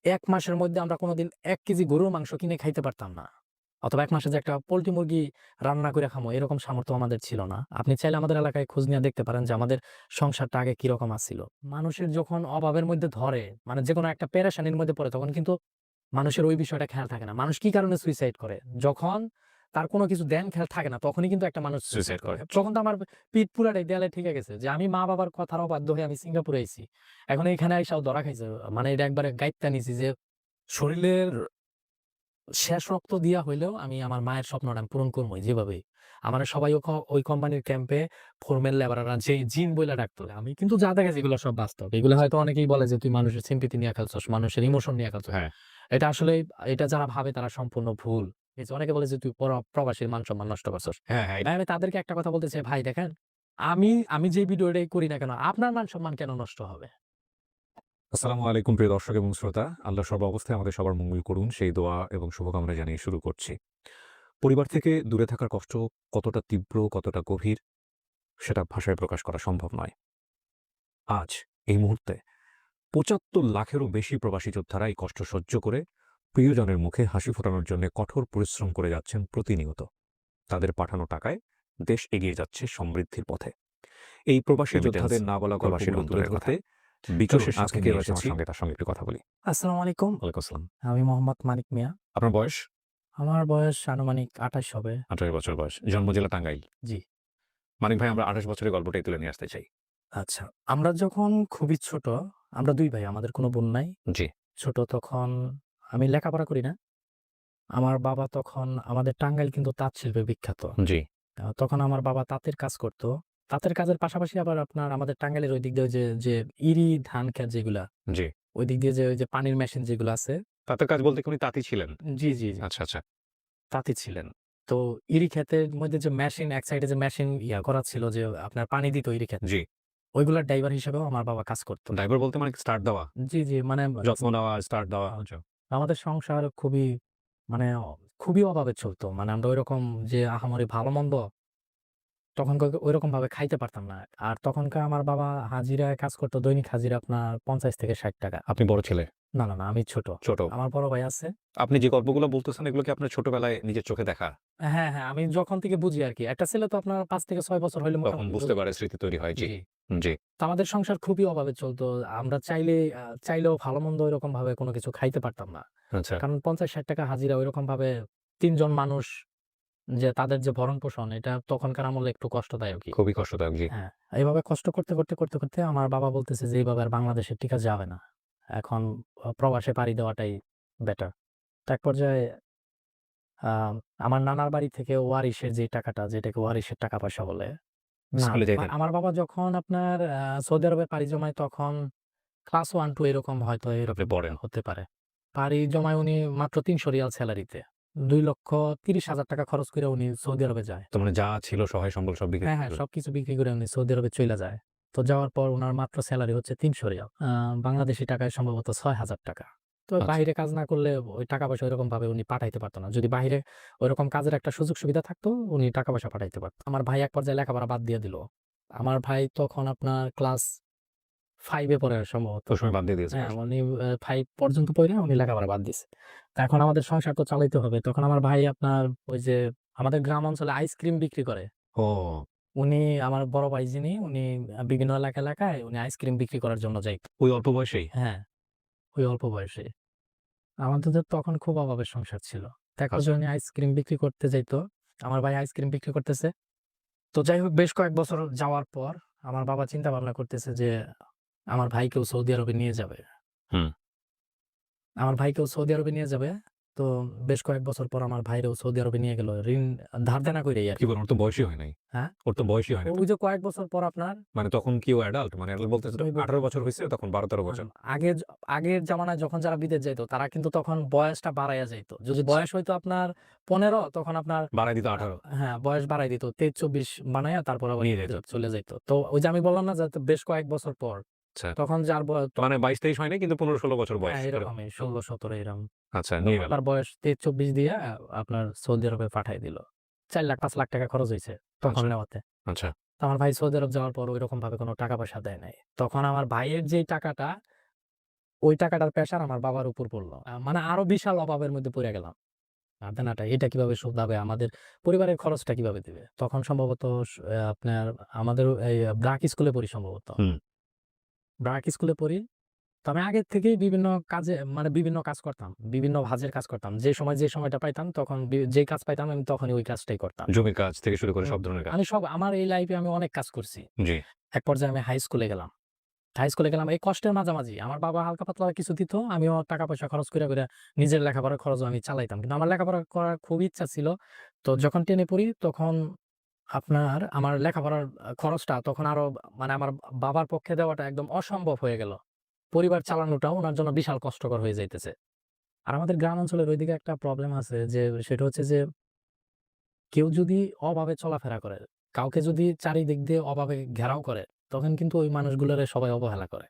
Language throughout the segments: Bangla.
১ মাসের মধ্যে আমরা কোনোদিন ১ কেজি গরুর মাংস কিনে খাইতে পারতাম না। অথবা ১ মাসে যে একটা পোল্ট্রি মুরগি রান্না করে খামো এরকম সামর্থ্য আমাদের ছিল না। আপনি চাইলে আমাদের এলাকায় খোঁজ নিয়ে দেখতে পারেন যে আমাদের সংসারটা আগে কিরকম আছিল। মানুষের যখন অভাবের মধ্যে ধরে মানে যেকোনো একটা পেরেশানির মধ্যে পড়ে তখন কিন্তু মানুষের ওই বিষয়টা খেয়াল থাকে না। মানুষ কি কারণে সুইসাইড করে? যখন তার কোনো কিছু ধ্যান খেয়াল থাকে না তখনই কিন্তু একটা মানুষ সুইসাইড সুইসাইড করে। করে। তখন তো আমার পিঠ পুরাটাই দেয়ালে ঠেকে গেছে যে আমি মা-বাবার কথার অবাধ্য হয়ে আমি সিঙ্গাপুরে আইছি। এখন এইখানে আইসাও ধরা খাইছে। মানে এটা একবারে গাইত্যা নিছি যে শরীরের শেষ রক্ত দিয়া হইলেও আমি আমার মায়ের স্বপ্নটা আমি পূরণ করবোই যেভাবেই। আমারে সবাই ওই কোম্পানির ক্যাম্পে ফরমেল লেবাররা যে জিন বইলা ডাকতো। আমি কিন্তু যা দেখেছি এগুলো সব বাস্তব। এগুলো হয়তো অনেকেই বলে যে তুই মানুষের sympathy নিয়ে খেলছস, মানুষের ইমোশন নিয়ে খেলছস। হ্যাঁ। এটা আসলেই এটা যারা ভাবে তারা সম্পূর্ণ ভুল। এই যে অনেকে বলে যে তুই প্রবাসীর মান-সম্মান নষ্ট করছস। হ্যাঁ, হ্যাঁ। ভাই আমি তাদেরকে একটা কথা বলতে চাই, ভাই দেখেন, আমি যে ভিডিওটাই করি না কেন, আপনার মান-সম্মান কেন নষ্ট হবে? আসসালামু আলাইকুম প্রিয় দর্শক এবং শ্রোতা। আল্লাহ সর্বাবস্থায় আমাদের সবার মঙ্গল করুন সেই দোয়া এবং শুভকামনা জানিয়ে শুরু করছি। পরিবার থেকে দূরে থাকার কষ্ট কতটা তীব্র, কতটা গভীর সেটা ভাষায় প্রকাশ করা সম্ভব নয়। আজ এই মুহূর্তে ৭৫ লাখেরও বেশি প্রবাসী যোদ্ধারা এই কষ্ট সহ্য করে প্রিয়জনের মুখে হাসি ফোটানোর জন্য কঠোর পরিশ্রম করে যাচ্ছেন প্রতিনিয়ত। তাদের পাঠানো টাকায় দেশ এগিয়ে যাচ্ছে সমৃদ্ধির পথে। এই প্রবাসী রেমিটেন্স যোদ্ধাদের না বলা প্রবাসীর গল্পগুলো তুলে অন্তরের ধরতে কথা। বিকাশের চলুন সাথে আজকে কে নিয়ে এসে আমার এসেছি? সঙ্গে তার সঙ্গে একটু কথা বলি। আসসালামু আলাইকুম। ওয়ালাইকুম আসসালাম। আমি মোহাম্মদ মানিক মিয়া। আপনার বয়স? আমার বয়স আনুমানিক ২৮ হবে। ২৮ বছর বয়স। জন্ম জেলা টাঙ্গাইল। জি। মানিক ভাই আমরা ২৮ বছরের গল্পটাই তুলে নিয়ে আসতে চাই। আচ্ছা। আমরা যখন খুবই ছোট, আমরা ২ ভাই, আমাদের কোনো বোন নাই। জি, ছোট তখন আমি লেখাপড়া করি না। আমার বাবা তখন আমাদের টাঙ্গাইল কিন্তু তাঁত শিল্পে বিখ্যাত। জি, তখন আমার বাবা তাঁতের কাজ করত। তাঁতের কাজের পাশাপাশি আবার আপনার আমাদের টাঙ্গাইলের ওই দিক দিয়ে যে ইরি ধান ক্ষেত যেগুলা, জি। ওই দিক দিয়ে যে ওই যে পানির মেশিন যেগুলো আছে। তাঁতের কাজ বলতে কি উনি তাঁতি ছিলেন? জি, জি, জি। আচ্ছা, আচ্ছা। তাঁতি ছিলেন। তো ইরি ক্ষেতের মধ্যে যে মেশিন এক সাইডে যে মেশিন করা ছিল যে আপনার পানি দিত ইরি ক্ষেতে। জি। ওইগুলার ড্রাইভার হিসেবেও আমার বাবা কাজ করত। ড্রাইভার বলতে মানে স্টার্ট দেওয়া? জি, জি। মানে যত্ন নেওয়া, স্টার্ট দেওয়া? আ আমাদের সংসার খুবই মানে খুবই অভাবে চলত। মানে আমরা ঐরকম যে আহামরি ভালো-মন্দ তখনকার ঐরকমভাবে খাইতে পারতাম না। আর তখনকার আমার বাবা হাজিরায় কাজ করত, দৈনিক হাজিরা আপনার ৳৫০ থেকে ৳৬০। আপনি বড় ছেলে? না, না, না, আমি ছোট। ছোট? আমার বড় ভাই আছে। আপনি যে গল্পগুলো বলতেছেন এগুলো কি আপনার ছোটবেলায় নিজের চোখে দেখা? হ্যাঁ, হ্যাঁ, আমি যখন থেকে বুঝি আরকি। একটা ছেলে তো আপনার ৫ থেকে ৬ বছর হইলে তখন মোটামুটি বুঝতে পারে স্মৃতি তৈরি হয়। জি, জি। জি। তো আমাদের সংসার খুবই অভাবে চলত। আমরা চাইলেও ভালো-মন্দ ঐরকমভাবে কোনো কিছু খাইতে পারতাম না। আচ্ছা। কারণ ৳৫০-৬০ হাজিরা ঐরকমভাবে ৩ জন মানুষ যে তাদের যে ভরণ-পোষণ এটা তখনকার আমলে একটু কষ্টদায়কই। খুবই কষ্টদায়ক। জি। হ্যাঁ, এভাবে কষ্ট করতে আমার বাবা বলতেছে যে এইভাবে আর বাংলাদেশে টিকা যাবে না। এখন প্রবাসে পাড়ি দেওয়াটাই বেটার। তো এক পর্যায়ে আ আমার নানার বাড়ি থেকে ওয়ারিশের যে টাকাটা, যেটাকে ওয়ারিশের টাকা-পয়সা বলে। না, স্কুলে যাইতেন? আমার বাবা যখন আপনার সৌদি আরবে পাড়ি জমায় তখন ক্লাস 1-2 এরকম হয়তো আপনি এরকম পড়েন। হতে পারে। পাড়ি জমায় উনি মাত্র ৳৩০০ স্যালারিতে। ৳২,৩০,০০০ খরচ করে উনি সৌদি আরবে যায়। তো মানে যা ছিল সহায় সম্বল সব বিক্রি হ্যাঁ, করে হ্যাঁ, দিলেন। সবকিছু বিক্রি করে উনি সৌদি আরবে চইলা যায়। তো যাওয়ার পর উনার মাত্র সেলারি হচ্ছে ৳৩০০ বাংলাদেশী টাকায় সম্ভবত ৳৬,০০০। তো আচ্ছা। বাহিরে কাজ না করলে ওই টাকা-পয়সা ওইরকমভাবে উনি পাঠাইতে পারত না। যদি বাহিরে ওইরকম কাজের একটা সুযোগ সুবিধা থাকতো, উনি টাকা-পয়সা পাঠাইতে পারত। আমার ভাই এক পর্যায়ে লেখাপড়া বাদ দিয়ে দিল। আমার ভাই তখন আপনার ক্লাস 5 এ পড়ে সম্ভবত। ওই সময় বাদ দিয়ে দিয়েছে হ্যাঁ, পড়াশোনা। উনি 5 পর্যন্ত পইড়া উনি লেখাপড়া বাদ দিছে। তো এখন আমাদের সংসার তো চালাইতে হবে। তখন আমার ভাই আপনার ওই যে আমাদের গ্রাম অঞ্চলে আইসক্রিম বিক্রি করে। ও! উনি আমার বড় ভাই যিনি উনি বিভিন্ন এলাকায় উনি আইসক্রিম বিক্রি করার জন্য যাইত। ওই অল্প বয়সেই? হ্যাঁ, ওই অল্প বয়সে। আমাদের তো তখন খুব অভাবের সংসার ছিল। তো এক আচ্ছা। পর্যায়ে উনি আইসক্রিম বিক্রি করতে যাইত। আমার ভাই আইসক্রিম বিক্রি করতেছে। তো যাই হোক বেশ কয়েক বছর যাওয়ার পর আমার বাবা চিন্তা ভাবনা করতেছে যে আমার ভাইকেও সৌদি আরবে নিয়ে যাবে। হুম। আমার ভাইকেও সৌদি আরবে নিয়ে যাবে। তো বেশ কয়েক বছর পর আমার ভাইরেও সৌদি আরবে নিয়ে গেল। ঋণ ধার দেনা কইরাই কি আরকি। বলেন? ওর তো বয়সই হয় নাই। হ্যাঁ? ওর তো বয়সই হয় নাই ওই তখন। যে কয়েক বছর পর আপনার মানে তখন কি ও অ্যাডাল্ট? মানে অ্যাডাল্ট বলতে ওই 18 বছর হইছে তখন 12-13 আম বছর। আগের আগের জামানায় যখন যারা বিদেশ যাইত তারা কিন্তু তখন বয়সটা বাড়াইয়া যাইত। যদি আচ্ছা। বয়স হইতো আপনার ১৫ তখন আপনার বাড়ায় দিত আ 18। হ্যাঁ, বয়স বাড়ায় দিত। 23-24 বানাইয়া তারপর আবার নিয়ে যেত। চলে যাইত। তো ওই যে আমি বললাম না যে বেশ কয়েক বছর পর আচ্ছা। তখন যার মানে 22-23 হয় নাই কিন্তু 15-16 বছর বয়স হ্যাঁ, এরকম। এরকমই ১৬-১৭ এরকম। আচ্ছা নিয়ে তখন গেল। তার বয়স 23-24 দিয়া আপনার সৌদি আরবে পাঠায় দিল। ৪,০০,০০০ ৳৫,০০,০০০ খরচ হইছে তখন আচ্ছা, নেওয়াতে। আচ্ছা। তো আমার ভাই সৌদি আরব যাওয়ার পর ঐরকম ভাবে কোন টাকা পয়সা দেয় নাই। তখন আমার ভাইয়ের যেই টাকাটা ওই টাকাটার প্রেশার আমার বাবার উপর পড়লো। মানে আরো বিশাল অভাবের মধ্যে পইড়া গেলাম। দেনাটা এটা কিভাবে শোধ হবে? আমাদের পরিবারের খরচটা কিভাবে দিবে? তখন সম্ভবত আপনার আমাদের এই ব্র্যাক স্কুলে পড়ি সম্ভবত। হুম। ব্র্যাক স্কুলে পড়ি। তো আমি আগের থেকেই বিভিন্ন কাজে মানে বিভিন্ন কাজ করতাম। বিভিন্ন ভাঁজের কাজ করতাম। যে সময়টা পাইতাম তখন যেই কাজ পাইতাম আমি তখনই ওই কাজটাই করতাম। জমির কাজ থেকে শুরু করে হুম। সব ধরনের কাজ। আমি সব আমার এই লাইফে আমি অনেক কাজ করছি। জি। এক পর্যায়ে আমি হাই স্কুলে গেলাম। হাই স্কুলে গেলাম এই কষ্টের মাঝামাঝি। আমার বাবা হালকা পাতলা কিছু দিত। আমিও টাকা পয়সা খরচ কইরা নিজের লেখাপড়ার খরচও আমি চালাইতাম। কিন্তু আমার লেখাপড়া করার খুব ইচ্ছা ছিল। তো যখন 10 এ পড়ি তখন আপনার আমার লেখাপড়ার খরচটা তখন আরো মানে আমার বাবার পক্ষে দেওয়াটা একদম অসম্ভব হয়ে গেল। পরিবার চালানোটাও উনার জন্য বিশাল কষ্টকর হয়ে যাইতেছে। আর আমাদের গ্রাম অঞ্চলের ঐদিকে একটা প্রবলেম আছে যে সেটা হচ্ছে যে কেউ যদি অভাবে চলাফেরা করে, কাউকে যদি চারিদিক দিয়ে অভাবে ঘেরাও করে, তখন কিন্তু ওই মানুষগুলোরে সবাই অবহেলা করে।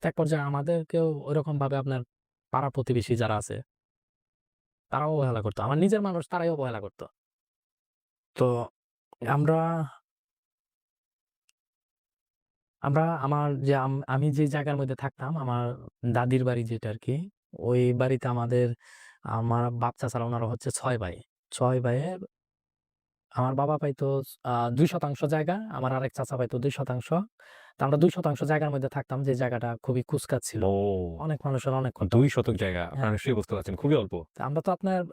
তো এক পর্যায়ে আমাদেরকেও ঐরকমভাবে আপনার পাড়া-প্রতিবেশী যারা আছে, তারাও অবহেলা করত। আমার নিজের মানুষ তারাই অবহেলা করত। তো আমরা আমরা আমার যে আমি যে জায়গার মধ্যে থাকতাম, আমার দাদির বাড়ি যেটা আরকি, ওই বাড়িতে আমার বাপ চাচারা উনারা হচ্ছে ৬ ভাই। ৬ ভাইয়ের আমার বাবা পাইতো ২% জায়গা, আমার আরেক চাচা পাইতো ২%। তো আমরা ২% জায়গার মধ্যে থাকতাম যে জায়গাটা খুবই কুচকাচ ছিল। ও! অনেক মানুষের অনেক কথা। ২ শতক জায়গা। আপনারা হ্যাঁ, নিশ্চয়ই বুঝতে পারছেন। খুবই অল্প। তো আমরা তো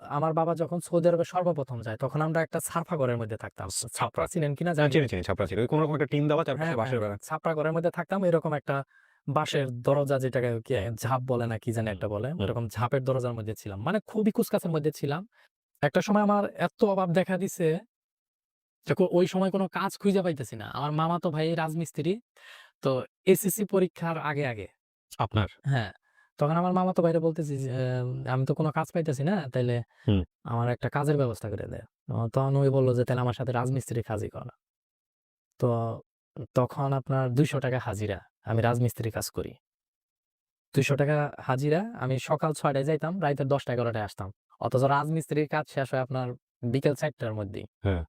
আমার বাবা যখন সৌদি আরবে সর্বপ্রথম যায়, তখন আমরা একটা ছাপরা ঘরের মধ্যে থাকতাম। ছাপরা ছাপড়া। চিনেন কিনা হ্যাঁ, জানি না। চিনি, চিনি। ছাপড়া ছিল। কোন রকম একটা টিন দেওয়া চারপাশে হ্যাঁ, বাঁশের হ্যাঁ। বেড়া। ছাপরা ঘরের মধ্যে থাকতাম। এরকম একটা বাঁশের দরজা যেটাকে কি ঝাপ বলে না কি জানি হুম, একটা বলে। হুম। ওরকম ঝাপের দরজার মধ্যে ছিলাম। মানে খুবই কুচকাচের মধ্যে ছিলাম। একটা সময় আমার এত অভাব দেখা দিছে যে ওই সময় কোন কাজ খুঁজে পাইতেছি না। আমার মামাতো ভাই রাজমিস্ত্রি। তো এসএসসি পরীক্ষার আগে। আপনার? হ্যাঁ, তখন আমার মামাতো ভাইরে বলতেছি যে, "আমি তো কোন কাজ পাইতেছি না। তাইলে হুম। আমার একটা কাজের ব্যবস্থা করে দে।" তখন ওই বলল যে, "তাইলে আমার সাথে রাজমিস্ত্রির কাজই কর।" তো তখন আপনার ৳২০০ হাজিরা। আমি রাজমিস্ত্রির কাজ করি। ৳২০০ হাজিরা। আমি সকাল ৬ টায় যাইতাম, রাইতের ১০টা-১১ টায় আসতাম। অথচ রাজমিস্ত্রির কাজ শেষ হয় আপনার বিকেল ৪ টার মধ্যেই। হ্যাঁ।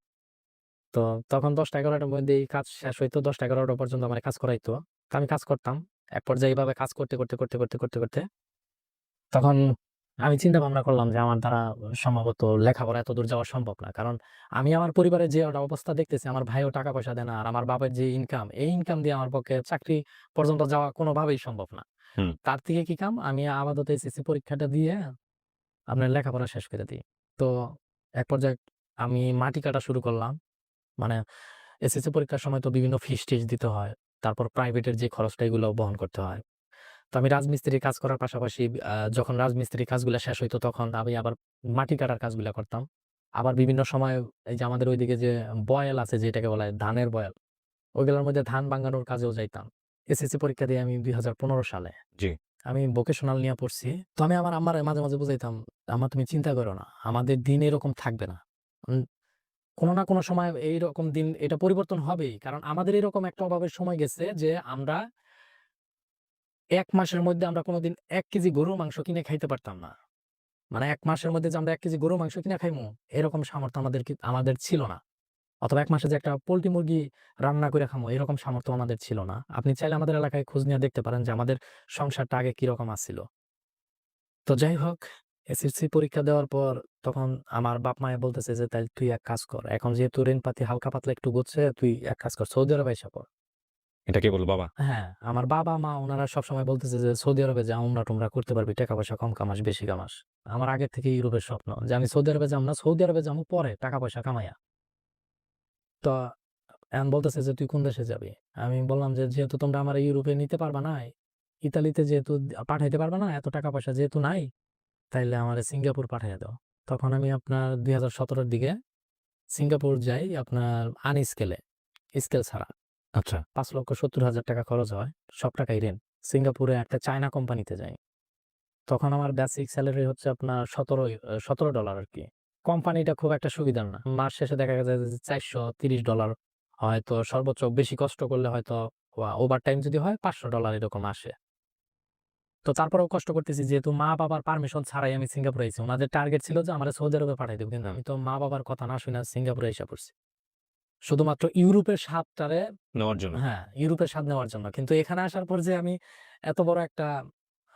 তো তখন ১০টা-১১ টার মধ্যেই কাজ শেষ হইতো। ১০টা-১১ টা পর্যন্ত আমারে কাজ করাইতো। তো আমি কাজ করতাম। এক পর্যায়ে এভাবে কাজ করতে তখন আমি চিন্তা ভাবনা করলাম যে আমার দ্বারা সম্ভবত লেখাপড়া এতদূর যাওয়া সম্ভব না। কারণ আমি আমার পরিবারের যে একটা অবস্থা দেখতেছি, আমার ভাইও টাকা পয়সা দেয় না। আর আমার বাবার যে ইনকাম, এই ইনকাম দিয়ে আমার পক্ষে চাকরি পর্যন্ত যাওয়া কোনোভাবেই সম্ভব না। হুম। তার থেকে কি কাম? আমি আপাতত এসএসসি পরীক্ষাটা দিয়ে আপনার লেখাপড়া শেষ করে দেই। তো এক পর্যায়ে আমি মাটি কাটা শুরু করলাম। মানে এসএসসি পরীক্ষার সময় তো বিভিন্ন ফিস-টিস দিতে হয়। তারপর প্রাইভেটের যে খরচটা এগুলো বহন করতে হয়। তো আমি রাজমিস্ত্রির কাজ করার পাশাপাশি যখন রাজমিস্ত্রির কাজগুলা শেষ হইতো তখন আমি আবার মাটি কাটার কাজগুলা করতাম। আবার বিভিন্ন সময় এই যে আমাদের ঐদিকে যে বয়েল আছে যেটাকে বলা হয় ধানের বয়েল, ওইগুলোর মধ্যে ধান ভাঙানোর কাজেও যাইতাম। এসএসসি পরীক্ষা দিয়ে আমি ২০১৫ সালে। জি। আমি ভোকেশনাল নিয়ে পড়ছি। তো আমি আমার আম্মারে মাঝে মাঝে বুঝাইতাম, "আম্মা তুমি চিন্তা করো না। আমাদের দিন এরকম থাকবে না। উম কোন না কোন সময় এইরকম দিন এটা পরিবর্তন হবেই।" কারণ আমাদের এরকম একটা অভাবের সময় গেছে যে আমরা ১ মাসের মধ্যে আমরা কোনদিন ১ কেজি গরুর মাংস কিনে খাইতে পারতাম না। মানে ১ মাসের মধ্যে যে আমরা ১ কেজি গরুর মাংস কিনে খাইমু, এরকম সামর্থ্য আমাদের ছিল না। অথবা ১ মাসে যে একটা পোল্ট্রি মুরগি রান্না করে খামু, এরকম সামর্থ্য আমাদের ছিল না। আপনি চাইলে আমাদের এলাকায় খোঁজ নিয়ে দেখতে পারেন যে আমাদের সংসারটা আগে কিরকম আছিল। তো যাই হোক, এসএসসি পরীক্ষা দেওয়ার পর তখন আমার বাপ-মায়ে বলতেছে যে, "তাইলে তুই এক কাজ কর। এখন যেহেতু ঋণপাতি হালকা পাতলা একটু গচ্ছে, তুই এক কাজ কর, সৌদি আরবে আইসা পড়।" এটা কে বলল বাবা? হ্যাঁ, আমার বাবা-মা উনারা সবসময় বলতেছে যে, "সৌদি আরবে যা উমরা-টুমরা করতে পারবি। টাকা-পয়সা কম কামাস, বেশি কামাস।" আমার আগে থেকেই ইউরোপের স্বপ্ন যে আমি সৌদি আরবে যাবো না। সৌদি আরবে যাবো পরে টাকা-পয়সা কামাইয়া। তো এখন বলতেছে যে, "তুই কোন দেশে যাবি?" আমি বললাম যে, "যেহেতু তোমরা আমারে ইউরোপে নিতে পারবা না, ইতালিতে যেহেতু পাঠাইতে পারবা না, এত টাকা-পয়সা যেহেতু নাই, তাইলে আমারে সিঙ্গাপুর পাঠাইয়া দাও।" তখন আমি আপনার ২০১৭ র দিকে সিঙ্গাপুর যাই আপনার আনস্কেলে, স্কেল ছাড়া। আচ্ছা। ৳৫,৭০,০০০ খরচ হয়। সব টাকাই ঋণ। সিঙ্গাপুরে একটা চায়না কোম্পানিতে যাই। তখন আমার বেসিক সেলারি হচ্ছে আপনার $17 আরকি। কোম্পানিটা খুব একটা সুবিধার না। মাস শেষে দেখা যায় যে $430 হয়তো সর্বোচ্চ বেশি কষ্ট করলে হয়তো ওভারটাইম যদি হয় $500 এরকম আসে। তো তারপরেও কষ্ট করতেছি যেহেতু মা-বাবার পারমিশন ছাড়াই আমি সিঙ্গাপুরে আইছি। উনাদের টার্গেট ছিল যে আমারে সৌদি আরবে পাঠায় দিবে। কিন্তু আমি তো মা-বাবার কথা না শুইনা সিঙ্গাপুরে আইসা পড়ছি। শুধুমাত্র ইউরোপের স্বাদটারে নেওয়ার জন্য। হ্যাঁ, ইউরোপের স্বাদ নেওয়ার জন্য। কিন্তু এখানে আসার পর যে আমি এত বড় একটা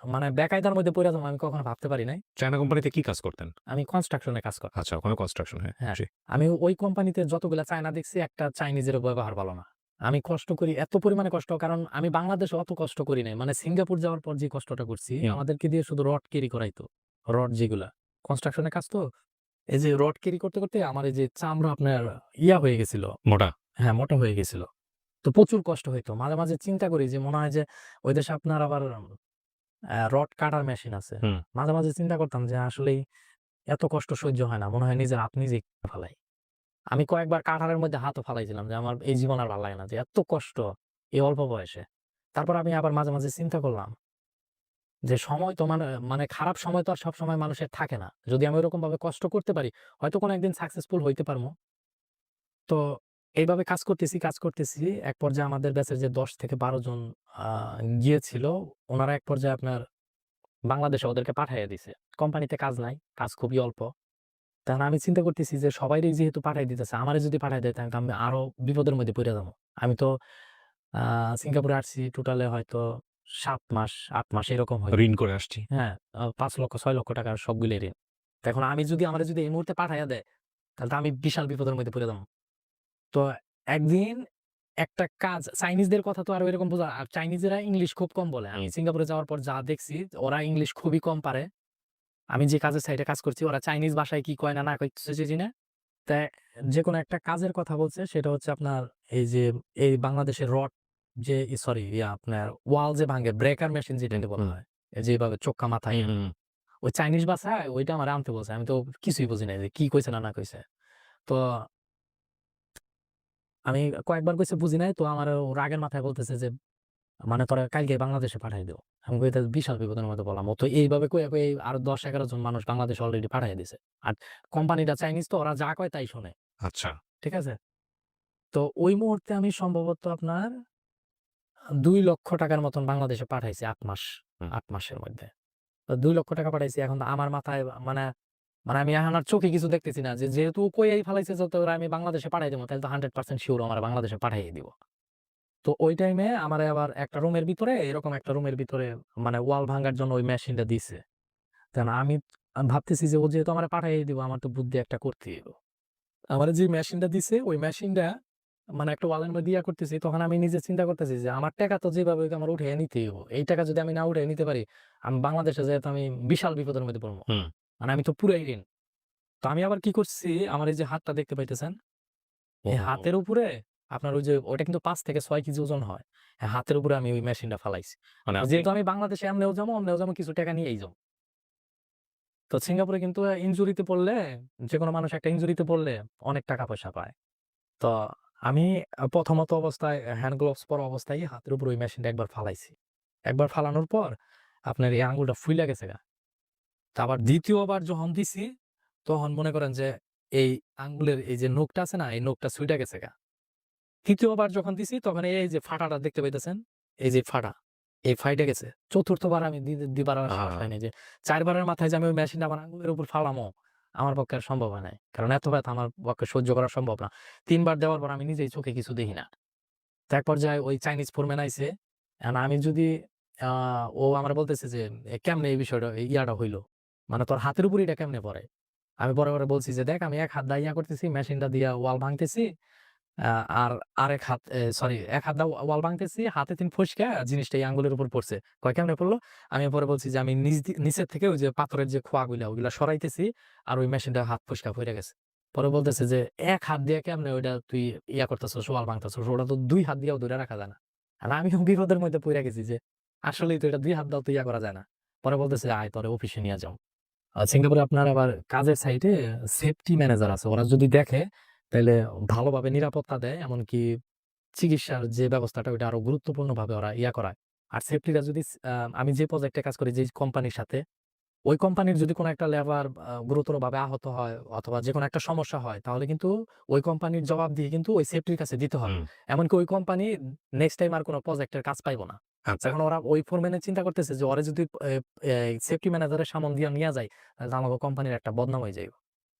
মানে বেকায়দার মধ্যে পইড়া যাবো আমি কখনো ভাবতে পারি নাই। চায়না কোম্পানিতে কি কাজ করতেন? আমি কনস্ট্রাকশন এ কাজ করতাম। আচ্ছা, ওখানে কনস্ট্রাকশন, হ্যাঁ, হ্যাঁ, জি। আমি ওই কোম্পানিতে যতগুলা চায়না দেখছি একটা চাইনিজেরও ব্যবহার ভালো না। আমি কষ্ট করি এত পরিমাণে কষ্ট কারণ আমি বাংলাদেশে অত কষ্ট করি নাই। মানে সিঙ্গাপুর যাওয়ার পর যে কষ্টটা করছি হুম। আমাদেরকে দিয়ে শুধু রড ক্যারি করাইতো। রড যেগুলা কনস্ট্রাকশন এর কাজ তো। এই যে রড ক্যারি করতে, করতে আমার এই যে চামড়া আপনার হয়ে গেছিল। মোটা? হ্যাঁ, মোটা হয়ে গেছিল। তো প্রচুর কষ্ট হইতো। মাঝে, মাঝে চিন্তা করি যে মনে হয় যে ওই দেশে আপনার আবার রড কাটার মেশিন আছে। হুম। মাঝে, মাঝে চিন্তা করতাম যে আসলেই এত কষ্ট সহ্য হয় না। মনে হয় নিজের হাত নিজেই কেটে ফেলাই। আমি কয়েকবার কাঁঠালের মধ্যে হাতও ফালাইছিলাম যে আমার এই জীবন আর ভাল লাগে না। যে এত কষ্ট এই অল্প বয়সে। তারপর আমি আবার মাঝে, মাঝে চিন্তা করলাম যে সময় তো মানে খারাপ সময় তো আর সবসময় মানুষের থাকে না। যদি আমি ওরকমভাবে কষ্ট করতে পারি, হয়তো কোনো একদিন সাকসেসফুল হইতে পারবো। তো এইভাবে কাজ করতেছি, কাজ করতেছি। এক পর্যায়ে আমাদের ব্যাচের যে ১০ থেকে ১২ জন আ গিয়েছিল, উনারা এক পর্যায়ে আপনার বাংলাদেশে ওদেরকে পাঠাইয়া দিছে। কোম্পানিতে কাজ নাই, কাজ খুবই অল্প। তখন আমি চিন্তা করতেছি যে সবাইরই যেহেতু পাঠায় দিতেছে, আমারে যদি পাঠায় দেয় তাহলে তো আমি আরো বিপদের মধ্যে পইড়া যাবো। আমি তো আ সিঙ্গাপুরে আসছি টোটালে হয়তো ৭ মাস, ৮ মাস এরকম হইবে। ঋণ করে আসছি। হ্যাঁ, ৫,০০,০০০ ৬,০০,০০০ টাকার সবগুলোই ঋণ। তো এখন আমারে যদি এই মুহূর্তে পাঠাইয়া দেয়, তাহলে তো আমি বিশাল বিপদের মধ্যে পইড়া যাবো। তো একদিন একটা কাজ চাইনিজদের কথা তো আর ঐরকম বোঝা আর চাইনিজেরা ইংলিশ খুব কম বলে। আমি সিঙ্গাপুরে যাওয়ার পর যা দেখছি ওরা ইংলিশ খুবই কম পারে। আমি যে কাজের সাইটে কাজ করছি ওরা চাইনিজ ভাষায় কি কয় না, না কইতেছে বুঝি না। তা যেকোনো একটা কাজের কথা বলছে সেটা হচ্ছে আপনার এই যে এই বাংলাদেশের রড যে সরি আপনার ওয়াল যে ভাঙে ব্রেকার মেশিন যেটাকে বলা হুম। হয়। এই যে এভাবে চোক্কা মাথায় হুম, হুম। ওই চাইনিজ ভাষায় ওইটা আমারে আনতে বলছে। আমি তো কিছুই বুঝি নাই যে কি কইছে না, না কইছে। তো আমি কয়েকবার কইছে বুঝি নাই। তো আমার ও রাগের মাথায় বলতেছে যে মানে তোরা কালকে বাংলাদেশে পাঠায় দিও। আমি কই এটা বিশাল বিপদের মধ্যে পড়লাম। ও তো এইভাবে কইয়া, কইয়া আরো ১০-১১ জন মানুষ বাংলাদেশে অলরেডি পাঠায় দিছে। আর কোম্পানিটা চাইনিজ তো ওরা যা কয় তাই শোনে। আচ্ছা। ঠিক আছে? তো ওই মুহূর্তে আমি সম্ভবত আপনার ৳২,০০,০০০ র মতন বাংলাদেশে পাঠাইছি ৮ মাস। হুম। ৮ মাসের মধ্যে। তো ৳২,০০,০০০ পাঠাইছি। এখন তো আমার মাথায় মানে মানে আমি এখন আর চোখে কিছু দেখতেছি না যে যেহেতু ও কইয়াই ফেলাইছে যে তোরে আমি বাংলাদেশে পাঠায় দিমু তাইলে তো 100% সিউর ও আমারে বাংলাদেশে পাঠাইয়াই দিব। তো ওই টাইমে আমারে আবার একটা রুমের ভিতরে এরকম একটা রুমের ভিতরে মানে ওয়াল ভাঙার জন্য ওই মেশিনটা দিছে। দেন আমি ভাবতেছি যে ও যেহেতু আমারে পাঠাইয়াই দিব আমার তো বুদ্ধি একটা করতেই হইব। আমারে যে মেশিনটা দিছে ওই মেশিনটা মানে একটা ওয়ালের মধ্যে করতেছি তখন আমি নিজে চিন্তা করতেছি যে আমার টাকা তো যেভাবে হোক আমার উঠাইয়া নিতেই হইব। এই টাকা যদি আমি না উঠাইয়া নিতে পারি আমি বাংলাদেশে যেয়ে তো আমি বিশাল বিপদের মধ্যে পড়বো। হুম। মানে আমি তো পুরাই ঋণ। তো আমি আবার কি করছি আমার এই যে হাতটা দেখতে পাইতেছেন এই ও! হাতের উপরে আপনার ওই যে ওটা কিন্তু ৫ থেকে ৬ কেজি ওজন হয়। হ্যাঁ, হাতের উপরে আমি ওই মেশিনটা ফালাইছি। মানে আপনি যেহেতু আমি বাংলাদেশে এমনেও যাবো কিছু টাকা নিয়েই যাবো। তো সিঙ্গাপুরে কিন্তু ইনজুরিতে পড়লে যেকোনো মানুষ একটা ইনজুরিতে পড়লে অনেক টাকা পয়সা পায়। তো আমি প্রথমত অবস্থায় হ্যান্ড গ্লোভস পরা অবস্থায় হাতের উপর ওই মেশিনটা একবার ফালাইছি। একবার ফালানোর পর আপনার এই আঙ্গুলটা ফুইলা গেছে গা। তো আবার ২য় বার যখন দিছি তখন মনে করেন যে এই আঙ্গুলের এই যে নখটা আছে না এই নখটা ছুইটা গেছে গা। ৩য় বার যখন দিছি তখন এই যে ফাটাটা দেখতে পাইতেছেন, এই যে ফাটা, এই ফাইটা গেছে। ৪র্থ বার আমি দিবার আর সাহস হয় নাই যে ৪ বারের মাথায় যে আমি ওই মেশিনটা আমার আঙ্গুলের উপর ফালামো, আমার পক্ষে আর সম্ভব হয় নাই। কারণ এত ব্যথা আমার পক্ষে সহ্য করা সম্ভব না। ৩ বার দেওয়ার পর আমি নিজেই চোখে কিছু দেখি না। তো এক পর্যায়ে ওই চাইনিজ ফোরম্যান আইছে। এখন আমি যদি আ ও আমারে বলতেছে যে, কেমনে এই বিষয়টা ইয়াটা হইলো? মানে তোর হাতের উপর এটা কেমনে পড়ে?" আমি পরে, পরে বলছি যে, "দেখ আমি এক হাত দা করতেছি, মেশিনটা দিয়া ওয়াল ভাঙতেছি। আ আর আরেক হাত সরি এক হাত দা ওয়াল ভাঙতেছি, হাতে ৩ ফসকা জিনিসটা এই আঙ্গুলের উপর পড়ছে। কয় কেমনে পড়লো? আমি পরে বলছি যে, "আমি নিচের থেকে ওই যে পাথরের যে খোয়াগুলা ওগুলা সরাইতেছি আর ওই মেশিনটা হাত ফসকা পইড়া গেছে।" পরে বলতেছে যে, "এক হাত দিয়ে কেমনে ওইটা তুই করতেছস, ওয়াল ভাঙতেছস? ওটা তো ২ হাত দিয়েও ধইরা রাখা যায় না।" আর আমিও বিপদের মধ্যে পইড়া গেছি যে, আসলেই তো এটা ২ হাত দিয়েও তো করা যায় না। পরে বলতেছে, "আয় তোরে অফিসে নিয়া যাও।" সিঙ্গাপুরে আপনার আবার কাজের সাইটে সেফটি ম্যানেজার আছে। ওরা যদি দেখে তাইলে ভালোভাবে নিরাপত্তা দেয়। এমনকি চিকিৎসার যে ব্যবস্থাটা ওইটা আরো গুরুত্বপূর্ণভাবে ওরা করায়। আর সেফটিটা যদি আমি যে প্রজেক্টে কাজ করি যেই কোম্পানির সাথে, ওই কোম্পানির যদি কোন একটা লেবার গুরুতরভাবে আহত হয় অথবা যেকোনো একটা সমস্যা হয় তাহলে কিন্তু ওই কোম্পানির জবাবদিহি কিন্তু ওই সেফটির কাছে দিতে হবে। হুম। এমনকি ওই কোম্পানি নেক্সট টাইম আর কোন প্রজেক্টের কাজ পাইব না। আচ্ছা। এখন ওরা ওই ফোরম্যানের চিন্তা করতেছে যে ওরে যদি সেফটি ম্যানেজারের সামন দিয়া নিয়া যায় তাহলে আমাগো কোম্পানির একটা বদনাম হয়ে যাইব।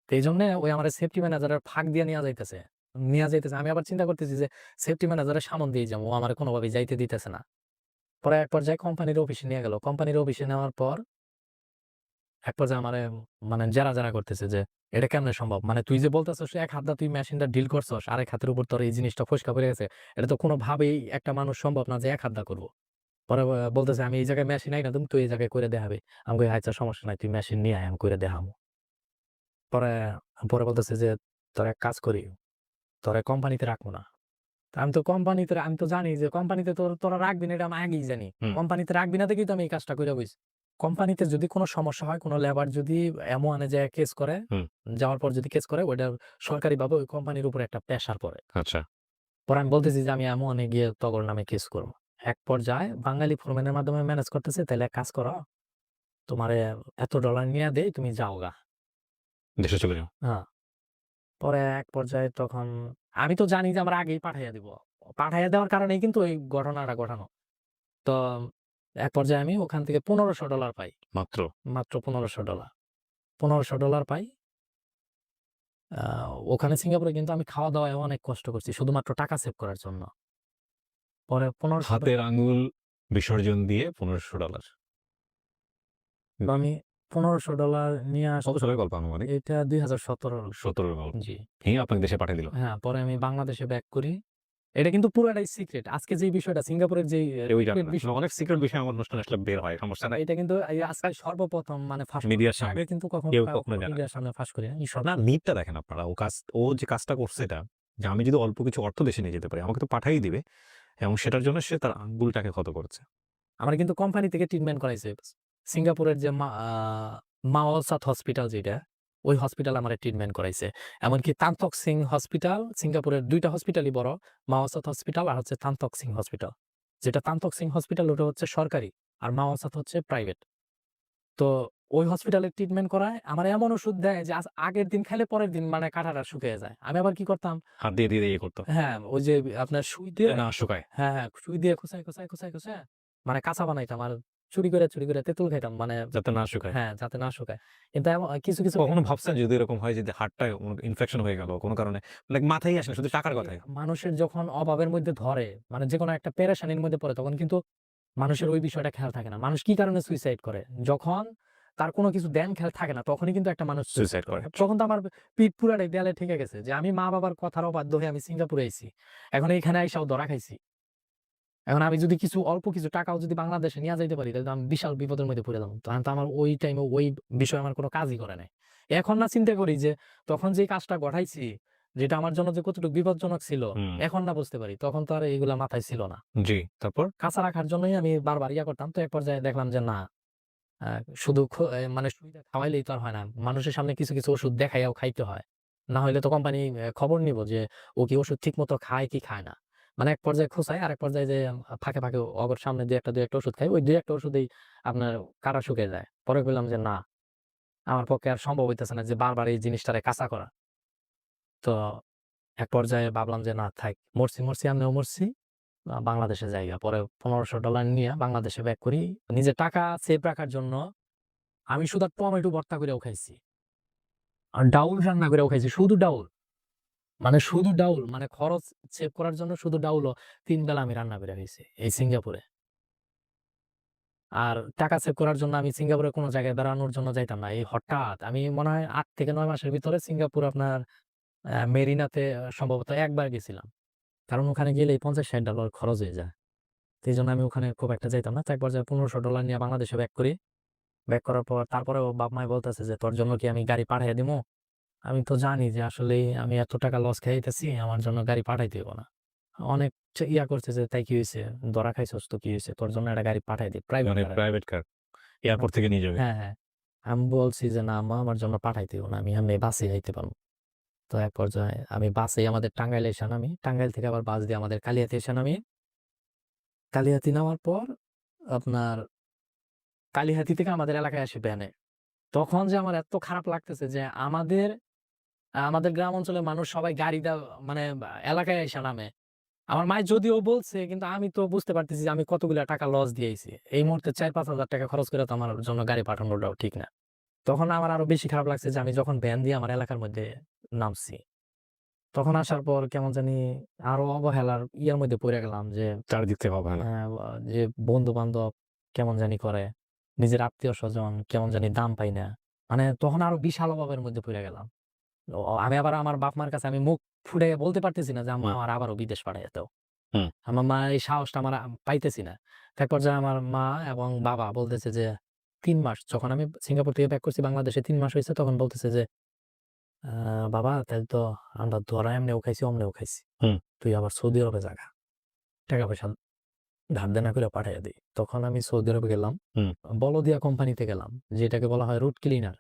তো এইজন্যে ওই আমারে সেফটি ম্যানেজারের ফাঁক দিয়া নিয়া যাইতেছে। নিয়া যাইতেছে। আমি আবার চিন্তা করতেছি যে সেফটি ম্যানেজারের সামন দিয়ে যাবো। ও আমারে কোনভাবেই যাইতে দিতেছে না। পরে এক পর্যায়ে কোম্পানির অফিসে নিয়ে গেল। কোম্পানির অফিসে নেওয়ার পর এক পর্যায়ে আমারে মানে জেরা করতেছে যে, "এটা কেমনে সম্ভব? মানে তুই যে বলতেছস এক হাত দা তুই মেশিনটা ডিল করছস, আরেক হাতের উপর তোর এই জিনিসটা ফসকা পইড়া গেছে। এটা তো কোনোভাবেই একটা মানুষ সম্ভব না যে এক হাত দা করব।" পরে বলতেছে, "আমি এই জায়গায় মেশিন আইনা দিমু, তুই এই জায়গায় কইরা দেখাবি।" আমি কই, "আচ্ছা সমস্যা নাই। তুই মেশিন নিয়ে আয়, আমি কইরা দেখামু।" পরে পরে বলতেছে যে, "তোর এক কাজ করি, তোরে কোম্পানিতে রাখবো না।" তা আমি তো জানি যে কোম্পানিতে তোরা রাখবি না এটা আমি আগেই জানি। হুম, কোম্পানিতে রাখবি না দেখেই তো আমি এই কাজটা কইরা বইছি। কোম্পানিতে যদি কোনো সমস্যা হয়, কোনো লেবার যদি এমওয়ানে যায়া কেস করে, হুম। যাওয়ার পর যদি কেস করে ওইটা সরকারিভাবে ওই কোম্পানির উপরে একটা প্রেশার পড়ে। আচ্ছা। পরে আমি বলতেছি যে আমি এমওয়ানে গিয়ে তগর নামে কেস করব। এক পর্যায়ে বাঙালি ফোরম্যানের মাধ্যমে ম্যানেজ করতেছে, "তাইলে এক কাজ করো, তোমারে এত ডলার নিয়া দেই, তুমি যাওগা।" দেশে চলে যাও। হ্যাঁ। পরে এক পর্যায়ে তখন আমি তো জানি যে আমরা আগেই পাঠাইয়া দিব। পাঠাইয়া দেওয়ার কারণেই কিন্তু এই ঘটনাটা ঘটানো। তো এক পর্যায়ে আমি ওখান থেকে $১৫০০ পাই। মাত্র। মাত্র $১৫০০ $১৫০০ পাই। আ ওখানে সিঙ্গাপুরে কিন্তু আমি খাওয়া-দাওয়ায় অনেক কষ্ট করছি শুধুমাত্র টাকা সেভ করার জন্য। পরে $১৫০০ হাতের আঙুল বিসর্জন দিয়ে $১৫০০। আমি $১৫০০ নিয়ে কত সালের গল্প আনুমানিক? এটা ২০১৭ ১৭ এর গল্প। জি। ভেঙে আপনাকে দেশে পাঠিয়ে দিল। হ্যাঁ, পরে আমি বাংলাদেশে ব্যাক করি। এটা কিন্তু পুরাটাই সিক্রেট। আজকে যেই বিষয়টা সিঙ্গাপুরের যেই কেউই জানে সিক্রেট না। বিষয় অনেক সিক্রেট বিষয় আমার অনুষ্ঠানে আসলে বের হয়। সমস্যা নাই। এটা কিন্তু এই আজকে সর্বপ্রথম মানে ফাঁস করলাম। মিডিয়ার সামনে। আগে কিন্তু কখনো কেউ কখনো জানে না। মিডিয়ার সামনে ফাঁস করি নাই। না নিডটা দেখেন আপনারা। ও যে কাজটা করছে এটা, যে আমি যদি অল্প কিছু অর্থ দেশে নিয়ে যেতে পারি, আমাকে তো পাঠাই দিবে এবং সেটার জন্য সে তার আঙ্গুলটাকে ক্ষত করেছে। আমার কিন্তু কোম্পানি থেকে ট্রিটমেন্ট করাইছে। সিঙ্গাপুরের যে মাওয়াসাত হসপিটাল যেটা, ওই হসপিটালে আমারে ট্রিটমেন্ট করাইছে। এমনকি তান তক সিং হসপিটাল, সিঙ্গাপুরের ২ টা হসপিটালই বড়। মাওয়াসাত হসপিটাল আর হচ্ছে তান তক সিং হসপিটাল। যেটা তান তক সিং হসপিটাল ওটা হচ্ছে সরকারি। আর মাওয়াসাত হচ্ছে প্রাইভেট। তো ওই হসপিটালে ট্রিটমেন্ট করায় আমার এমন ওষুধ দেয় যে আগের দিন খাইলে পরের দিন মানে কাঁটাটা শুকিয়ে যায়। আমি আবার কি করতাম, হাত দিয়ে, দিয়ে ইয়ে করত। হ্যাঁ, ওই যে আপনার সুই দিয়ে না শুকায়। হ্যাঁ, সুই দিয়ে খোঁচায় মানে কাঁচা বানাইতাম। আর চুরি করে তেঁতুল খাইতাম। মানে যাতে না শুকায়। হ্যাঁ, যাতে না শুকায়। কিন্তু কিছু কখনো ভাবছেন যদি এরকম হয় যে হাড়টায় ইনফেকশন হয়ে গেল কোন কারণে? লাইক মাথায় আসে না শুধু টাকার কথাই। মানুষের যখন অভাবের মধ্যে ধরে, মানে যেকোনো একটা পেরেশানির মধ্যে পড়ে তখন কিন্তু মানুষের ওই বিষয়টা খেয়াল থাকে না। মানুষ কি কারণে সুইসাইড করে? যখন তার কোনো কিছু খেয়াল থাকে না তখনই কিন্তু একটা মানুষ সুইসাইড সুইসাইড করে। করে। তখন তো আমার পিঠ পুরাটাই দেয়ালে ঠেকে গেছে যে আমি মা-বাবার কথার অবাধ্য হয়ে আমি সিঙ্গাপুরে আইছি। এখন এখানে আইসাও ধরা খাইছি। এখন আমি যদি অল্প কিছু টাকাও যদি বাংলাদেশে নিয়া যাইতে পারি, তাহলে তো আমি বিশাল বিপদের মধ্যে পড়ে যাবো। তখন তো আমার ওই টাইমে ওই বিষয়ে আমার কোনো কাজই করে নাই। এখন না চিন্তা করি যে তখন যেই কাজটা ঘটাইছি, যেটা আমার জন্য যে কতটুকু বিপজ্জনক ছিল, হুম। এখন না বুঝতে পারি। তখন তো আর এগুলা মাথায় ছিল না। জি, তারপর? কাঁচা রাখার জন্যই আমি বারবার করতাম। তো এক পর্যায়ে দেখলাম যে না, আ শুধু মানে সুইটা খাওয়াইলেই তো আর হয় না। মানুষের সামনে কিছু ওষুধ দেখাইয়াও খাইতে হয়। না হইলে তো কোম্পানি খবর নিব যে ও কি ওষুধ ঠিকমতো খায় কি খায় না। মানে এক পর্যায়ে খোঁচায়, আরেক পর্যায়ে যে ফাঁকে অগর সামনে ২ ১ টা ওষুধ খাই। ওই ২ ১ টা ওষুধেই আপনার কাঁটা শুকিয়ে যায়। পরে কইলাম যে না, আমার পক্ষে আর সম্ভব হইতেছে না যে বারবার এই জিনিসটারে কাঁচা করা। তো এক পর্যায়ে ভাবলাম যে না থাক। মরছি আমনেও মরছি। বাংলাদেশে যাইগা। পরে $১৫০০ নিয়া বাংলাদেশে ব্যাক করি। নিজের টাকা সেভ রাখার জন্য আমি শুধু টমেটো ভর্তা কইরাও খাইছি। আর ডাউল রান্না কইরাও খাইছি। শুধু ডাউল। মানে শুধু ডাউল। মানে খরচ সেভ করার জন্য শুধু ডাউলও ৩ বেলা আমি রান্না কইরা খাইছি এই সিঙ্গাপুরে। আর টাকা সেভ করার জন্য আমি সিঙ্গাপুরে কোন জায়গায় বেড়ানোর জন্য যাইতাম না। এই হঠাৎ আমি মনে হয় ৮ থেকে ৯ মাসের ভিতরে সিঙ্গাপুর আপনার মেরিনাতে সম্ভবত একবার গেছিলাম। কারণ ওখানে গেলেই $৫০-৬০ খরচ হয়ে যায়। তো এইজন্য আমি ওখানে খুব একটা যাইতাম না। তো এক পর্যায়ে $১৫০০ নিয়ে বাংলাদেশে ব্যাক করি। ব্যাক করার পর তারপরেও বাপ-মাই বলতেছে যে, "তোর জন্য কি আমি গাড়ি পাঠাইয়া দিমু?" আমি তো জানি যে আসলেই আমি এত টাকা লস খাইতেছি, আমার জন্য গাড়ি পাঠাইতে হইব না। অনেক করছে যে, "তাই কি হইছে? ধরা খাইছস তো কি হইছে? তোর জন্য একটা গাড়ি পাঠাই দেই। প্রাইভেট মানে কার আরকি।" Private car. এয়ারপোর্ট থেকে নিয়ে যাবে। হ্যাঁ। আমি বলছি যে, "না আম্মা আমার জন্য পাঠাইতে হইব না। আমি এমনি বাসে যাইতে পারবো।" তো এক পর্যায়ে আমি বাসেই আমাদের টাঙ্গাইলে এসে নামি। টাঙ্গাইল থেকে আবার বাস দিয়ে আমাদের কালিয়াতি এসে নামি। কালিয়াতি নামার পর আপনার কালিহাতী থেকে আমাদের এলাকায় আসি ভ্যানে। তখন যে আমার এত খারাপ লাগতেছে যে আমাদের গ্রাম অঞ্চলের মানুষ সবাই গাড়ি মানে এলাকায় আইসা নামে। আমার মাই যদিও বলছে কিন্তু আমি তো বুঝতে পারতেছি যে আমি কতগুলা টাকা লস দিয়ে আইছি। এই মুহূর্তে ৪-৫ হাজার টাকা খরচ করে তো আমার জন্য গাড়ি পাঠানোটাও ঠিক না। তখন আমার আরো বেশি খারাপ লাগছে যে আমি যখন ভ্যান দিয়ে আমার এলাকার মধ্যে নামছি। তখন আসার পর কেমন জানি আরো অবহেলার ইয়ার মধ্যে পড়ে গেলাম যে চারিদিক থেকে অবহেলা। যে বন্ধু-বান্ধব কেমন জানি করে, নিজের আত্মীয়স্বজন কেমন জানি দাম পাই না। মানে তখন আরো বিশাল অভাবের মধ্যে পড়ে গেলাম। আমি আবার আমার বাপ-মার কাছে আমি মুখ ফুটাইয়া বলতে পারতেছি না যে আম্মা হুম, আমার আবারও বিদেশ পাঠাইয়া দাও। হুম। আমার মা এই সাহসটা আমার পাইতেছি না। এক পর্যায়ে আমার মা এবং বাবা বলতেছে যে ৩ মাস যখন আমি সিঙ্গাপুর থেকে ব্যাক করছি বাংলাদেশে ৩ মাস হইছে তখন বলতেছে যে, "আ বাবা তাইলে তো আমরা ধরা এমনেও খাইছি, অমনেও খাইছি। হুম। তুই আবার সৌদি আরবে জাগা। টাকা-পয়সা ধার দেনা কইরা পাঠাইয়া দেই।" তখন আমি সৌদি আরবে গেলাম। হুম। বলদিয়া কোম্পানিতে গেলাম। যেটাকে বলা হয় রুট ক্লিনার।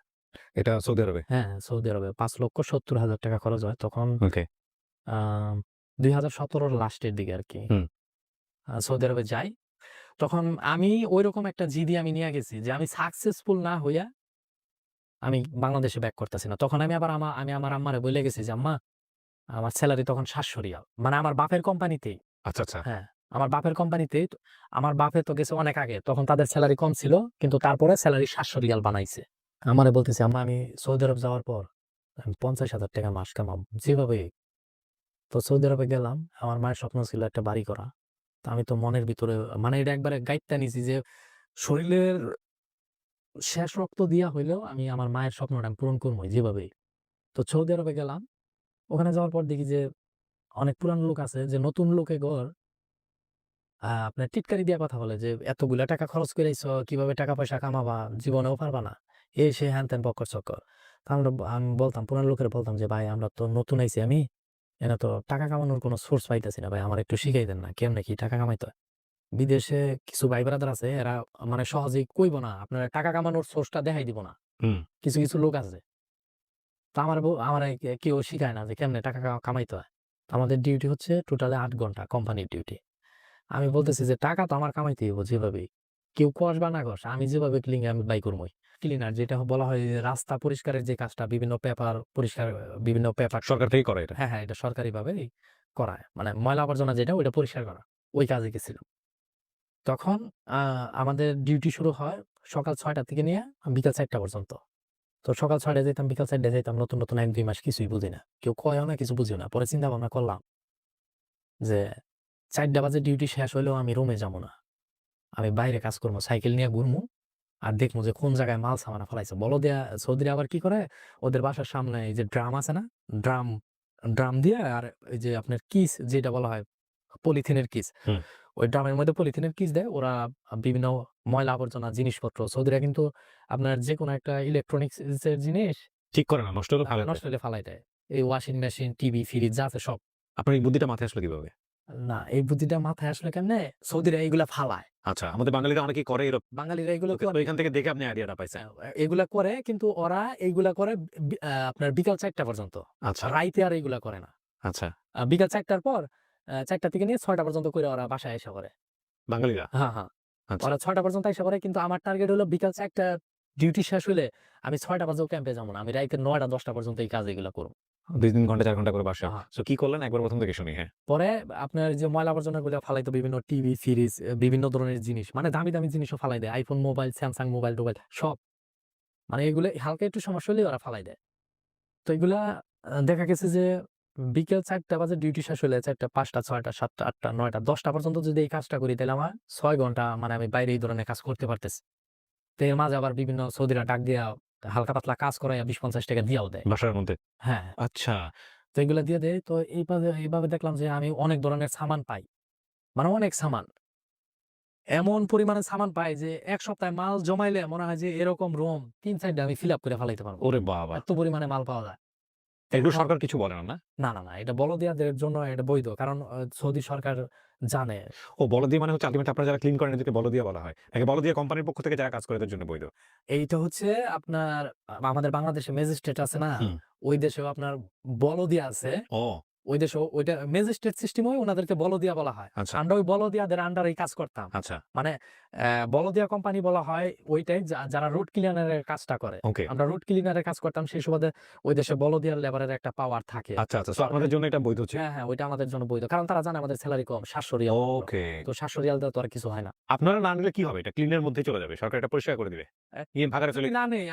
এটা সৌদি আরবে? হ্যাঁ, সৌদি আরবে ৳৫,৭০,০০০ খরচ হয়। তখন ওকে। আ ২০১৭ র লাস্টের দিকে আরকি। হুম। সৌদি আরবে যাই। তখন আমি ঐরকম একটা জিদি আমি নিয়া গেছি যে আমি সাকসেসফুল না হইয়া আমি বাংলাদেশে ব্যাক করতেছি না। তখন আমি আবার আমি আমার আম্মারে বইলে গেছি যে, "আম্মা আমার সেলারি তখন ৳৭০০ মানে আমার বাপের কোম্পানিতেই।" আচ্ছা, আচ্ছা। হ্যাঁ, আমার বাপের কোম্পানিতেই। আমার বাপে তো গেছে অনেক আগে। তখন তাদের সেলারি কম ছিল। কিন্তু তারপরে সেলারি ৳৭০০ বানাইছে। আমারে বলতেছে, "আম্মা আমি সৌদি আরব যাওয়ার পর আমি ৳৫০,০০০ মাস কামাবো। যেভাবেই।" তো সৌদি আরবে গেলাম। আমার মায়ের স্বপ্ন ছিল একটা বাড়ি করা। তো আমি তো মনের ভিতরে মানে এটা একবারে গাইত্যা নিছি যে শরীলের শেষ রক্ত দিয়া হইলেও আমি আমার মায়ের স্বপ্নটা আমি পূরণ করবোই যেভাবেই। তো সৌদি আরবে গেলাম। ওখানে যাওয়ার পর দেখি যে অনেক পুরানো লোক আছে যে নতুন লোকে আপনার টিটকারি দিয়া কথা বলে যে, "এতগুলা টাকা খরচ কইরাইছো, কিভাবে টাকা পয়সা কামাবা? জীবনেও পারবা না।" এই সেই হ্যান-ত্যান বক্কর-চক্কর। তো আমি বলতাম পুরান লোকেরা বলতাম যে, "ভাই আমরা তো নতুন আইছি আমি। এনে তো টাকা কামানোর কোনো সোর্স পাইতেছি না ভাই। আমার একটু শিখাই দেন না। কেমনে কি টাকা কামাইতে হয়?" বিদেশে কিছু ভাই ব্রাদার আছে এরা মানে সহজেই কইব না। আপনার টাকা কামানোর সোর্সটা দেখাই দিব না। হুম। কিছু লোক আছে। তো আমারে কেউ শিখায় না যে কেমনে টাকা কামাইতে হয়। তো আমাদের ডিউটি হচ্ছে টোটালি ৮ ঘন্টা কোম্পানির ডিউটি। আমি বলতেছি যে টাকা তো আমার কামাইতেই হইব যেভাবেই। কেউ কস বা না কস আমি যেভাবে আমি বাই করবই। ক্লিনার যেটা বলা হয় যে রাস্তা পরিষ্কারের যে কাজটা বিভিন্ন পেপার পরিষ্কার বিভিন্ন পেপার সরকার থেকেই করে এটা? হ্যাঁ, হ্যাঁ, এটা সরকারিভাবেই করায়। মানে ময়লা আবর্জনা যেটা ওইটা পরিষ্কার করা। ওই কাজে গেছিলাম। তখন আ আমাদের ডিউটি শুরু হয় সকাল ৬ঃ০০ থেকে নিয়ে বিকাল ৪ঃ০০ পর্যন্ত। তো সকাল ৬ঃ০০ যাইতাম, বিকাল ৪ঃ০০ যাইতাম। নতুন ১-২ মাস কিছুই বুঝি না। কেউ কয়ও না, কিছু বুঝিও না। পরে চিন্তা ভাবনা করলাম যে ৪ঃ০০ বাজে ডিউটি শেষ হইলেও আমি রুমে যাবো না। আমি বাইরে কাজ করবো। সাইকেল নিয়ে ঘুরমু। আর দেখমু যে কোন জায়গায় মাল সামানা ফালাইছে। বলদিয়া সৌদিরা আবার কি করে? ওদের বাসার সামনে এই যে ড্রাম আছে না? ড্রাম ড্রাম দিয়ে আর এই যে আপনার কিস যেটা বলা হয় পলিথিনের কিস। হুম। ওই ড্রামের মধ্যে পলিথিনের কিস দেয়। ওরা বিভিন্ন ময়লা আবর্জনা জিনিসপত্র সৌদিরা কিন্তু আপনার যেকোনো একটা ইলেকট্রনিক্স এর জিনিস ঠিক করে না, নষ্ট হলে ফালায় দেয়। নষ্ট হলে ফালাই দেয়। এই ওয়াশিং মেশিন, টিভি, ফ্রিজ যা আছে সব। আপনার এই বুদ্ধিটা মাথায় আসলো কিভাবে? না এই বুদ্ধিটা মাথায় আসলে কেমনে? সৌদিরা এইগুলা ফালায়। আচ্ছা, আমাদের বাঙালিরা অনেকেই করে এরকম। বাঙালিরা এগুলো ওকে, করে ওইখান থেকে দেখে আপনি আইডিয়াটা পাইছেন। এগুলা করে কিন্তু ওরা এইগুলা করে আপনার বিকাল ৪ঃ০০ পর্যন্ত। আচ্ছা, রাইতে আর এইগুলা করে না। আচ্ছা। বিকাল ৪ঃ০০ র পর ৪ঃ০০ থেকে নিয়ে ৬ঃ০০ পর্যন্ত কইরা ওরা বাসায় আইসা করে। বাঙালিরা? হ্যাঁ, হ্যাঁ। আচ্ছা। ওরা ৬ঃ০০ পর্যন্ত আইসা করে কিন্তু আমার টার্গেট হলো বিকাল ৪ঃ০০ ডিউটি শেষ হইলে আমি ৬ঃ০০ বাজেও ক্যাম্পে যাবো না। আমি রাইতে ৯ঃ০০-১০ঃ০০ পর্যন্ত এই কাজ এগুলা করব। ২-৩ ঘন্টা ৪ ঘন্টা করে বাসা। হ্যাঁ। সো কি করলেন একবার ১ম থেকে শুনি, হ্যাঁ। পরে আপনার যে ময়লা আবর্জনাগুলো ফালাইতো বিভিন্ন টিভি, ফ্রিজ বিভিন্ন ধরনের জিনিস। মানে দামি জিনিসও ফালাই দেয়। আইফোন মোবাইল, স্যামসাং মোবাইল-টোবাইল সব। মানে এগুলো হালকা একটু সমস্যা হলেই ওরা ফালাই দেয়। তো এগুলা দেখা গেছে যে বিকেল ৪ঃ০০ বাজে ডিউটি শেষ হলে ৪ঃ০০, ৫ঃ০০, ৬ঃ০০, ৭ঃ০০, ৮ঃ০০, ৯ঃ০০, ১০ঃ০০ পর্যন্ত যদি এই কাজটা করি তাহলে আমার ৬ ঘন্টা মানে আমি বাইরে এই ধরনের কাজ করতে পারতেছি। তো এর মাঝে আবার বিভিন্ন সৌদিরা ডাক দিয়া হালকা পাতলা কাজ করাইয়া ৳২০-৳৫০ দিয়াও দেয়। বাসার মধ্যে? হ্যাঁ, আচ্ছা। তো এগুলা দিয়ে দেয়। তো এইভাবে দেখলাম যে আমি অনেক ধরনের সামান পাই। মানে অনেক সামান। এমন পরিমাণে সামান পাই যে ১ সপ্তাহে মাল জমাইলে মনে হয় যে এরকম রুম ৩-৪ টা আমি ফিল আপ করে ফেলাইতে পারব। ওরে বাবা! এত পরিমাণে মাল পাওয়া যায়। এগুলো এখন সরকার কিছু বলে না, না? না। এটা বলদিয়াদের জন্য এটা বৈধ। কারণ সৌদি সরকার জানে ও, বলদিয়া মানে হচ্ছে আল্টিমেটলি আপনারা যারা ক্লিন করেন এদেরকে বলদিয়া বলা হয়। নাকি বলদিয়া কোম্পানির পক্ষ থেকে যারা কাজ করে এদের জন্য বৈধ? এইটা হচ্ছে আপনার আমাদের বাংলাদেশে ম্যাজিস্ট্রেট আছে না? হুম। ওই দেশেও আপনার বলদিয়া আছে। ও! ওই দেশে ওইটা ম্যাজিস্ট্রেট সিস্টেম হয়, ওনাদেরকে বলদিয়া বলা হয়। আচ্ছা, আমরা ওই বলদিয়াদের আন্ডারেই কাজ করতাম। আচ্ছা। মানে বলদিয়া কোম্পানি বলা হয় ওইটাই যারা রুট ক্লিনারের কাজটা করে। ওকে। আমরা রুট ক্লিনারের কাজ করতাম, সেই সুবাদে ওই দেশে বলদিয়ার লেবারের একটা পাওয়ার থাকে। আচ্ছা, আচ্ছা। সো আপনাদের জন্য এটা বৈধ ছিল। হ্যাঁ, ওইটা আমাদের জন্য বৈধ। কারণ তারা জানে আমাদের সেলারি কম, ৭০০ রিয়াল মাত্র। ওকে। তো ৭০০ রিয়াল দিয়ে তো আর কিছু হয় না। আপনারা না নিলে কি হবে? এটা ক্লিনের মধ্যেই চলে যাবে। সরকার এটা পরিষ্কার করে দিবে। নিয়ে ভাগাড়ে চলে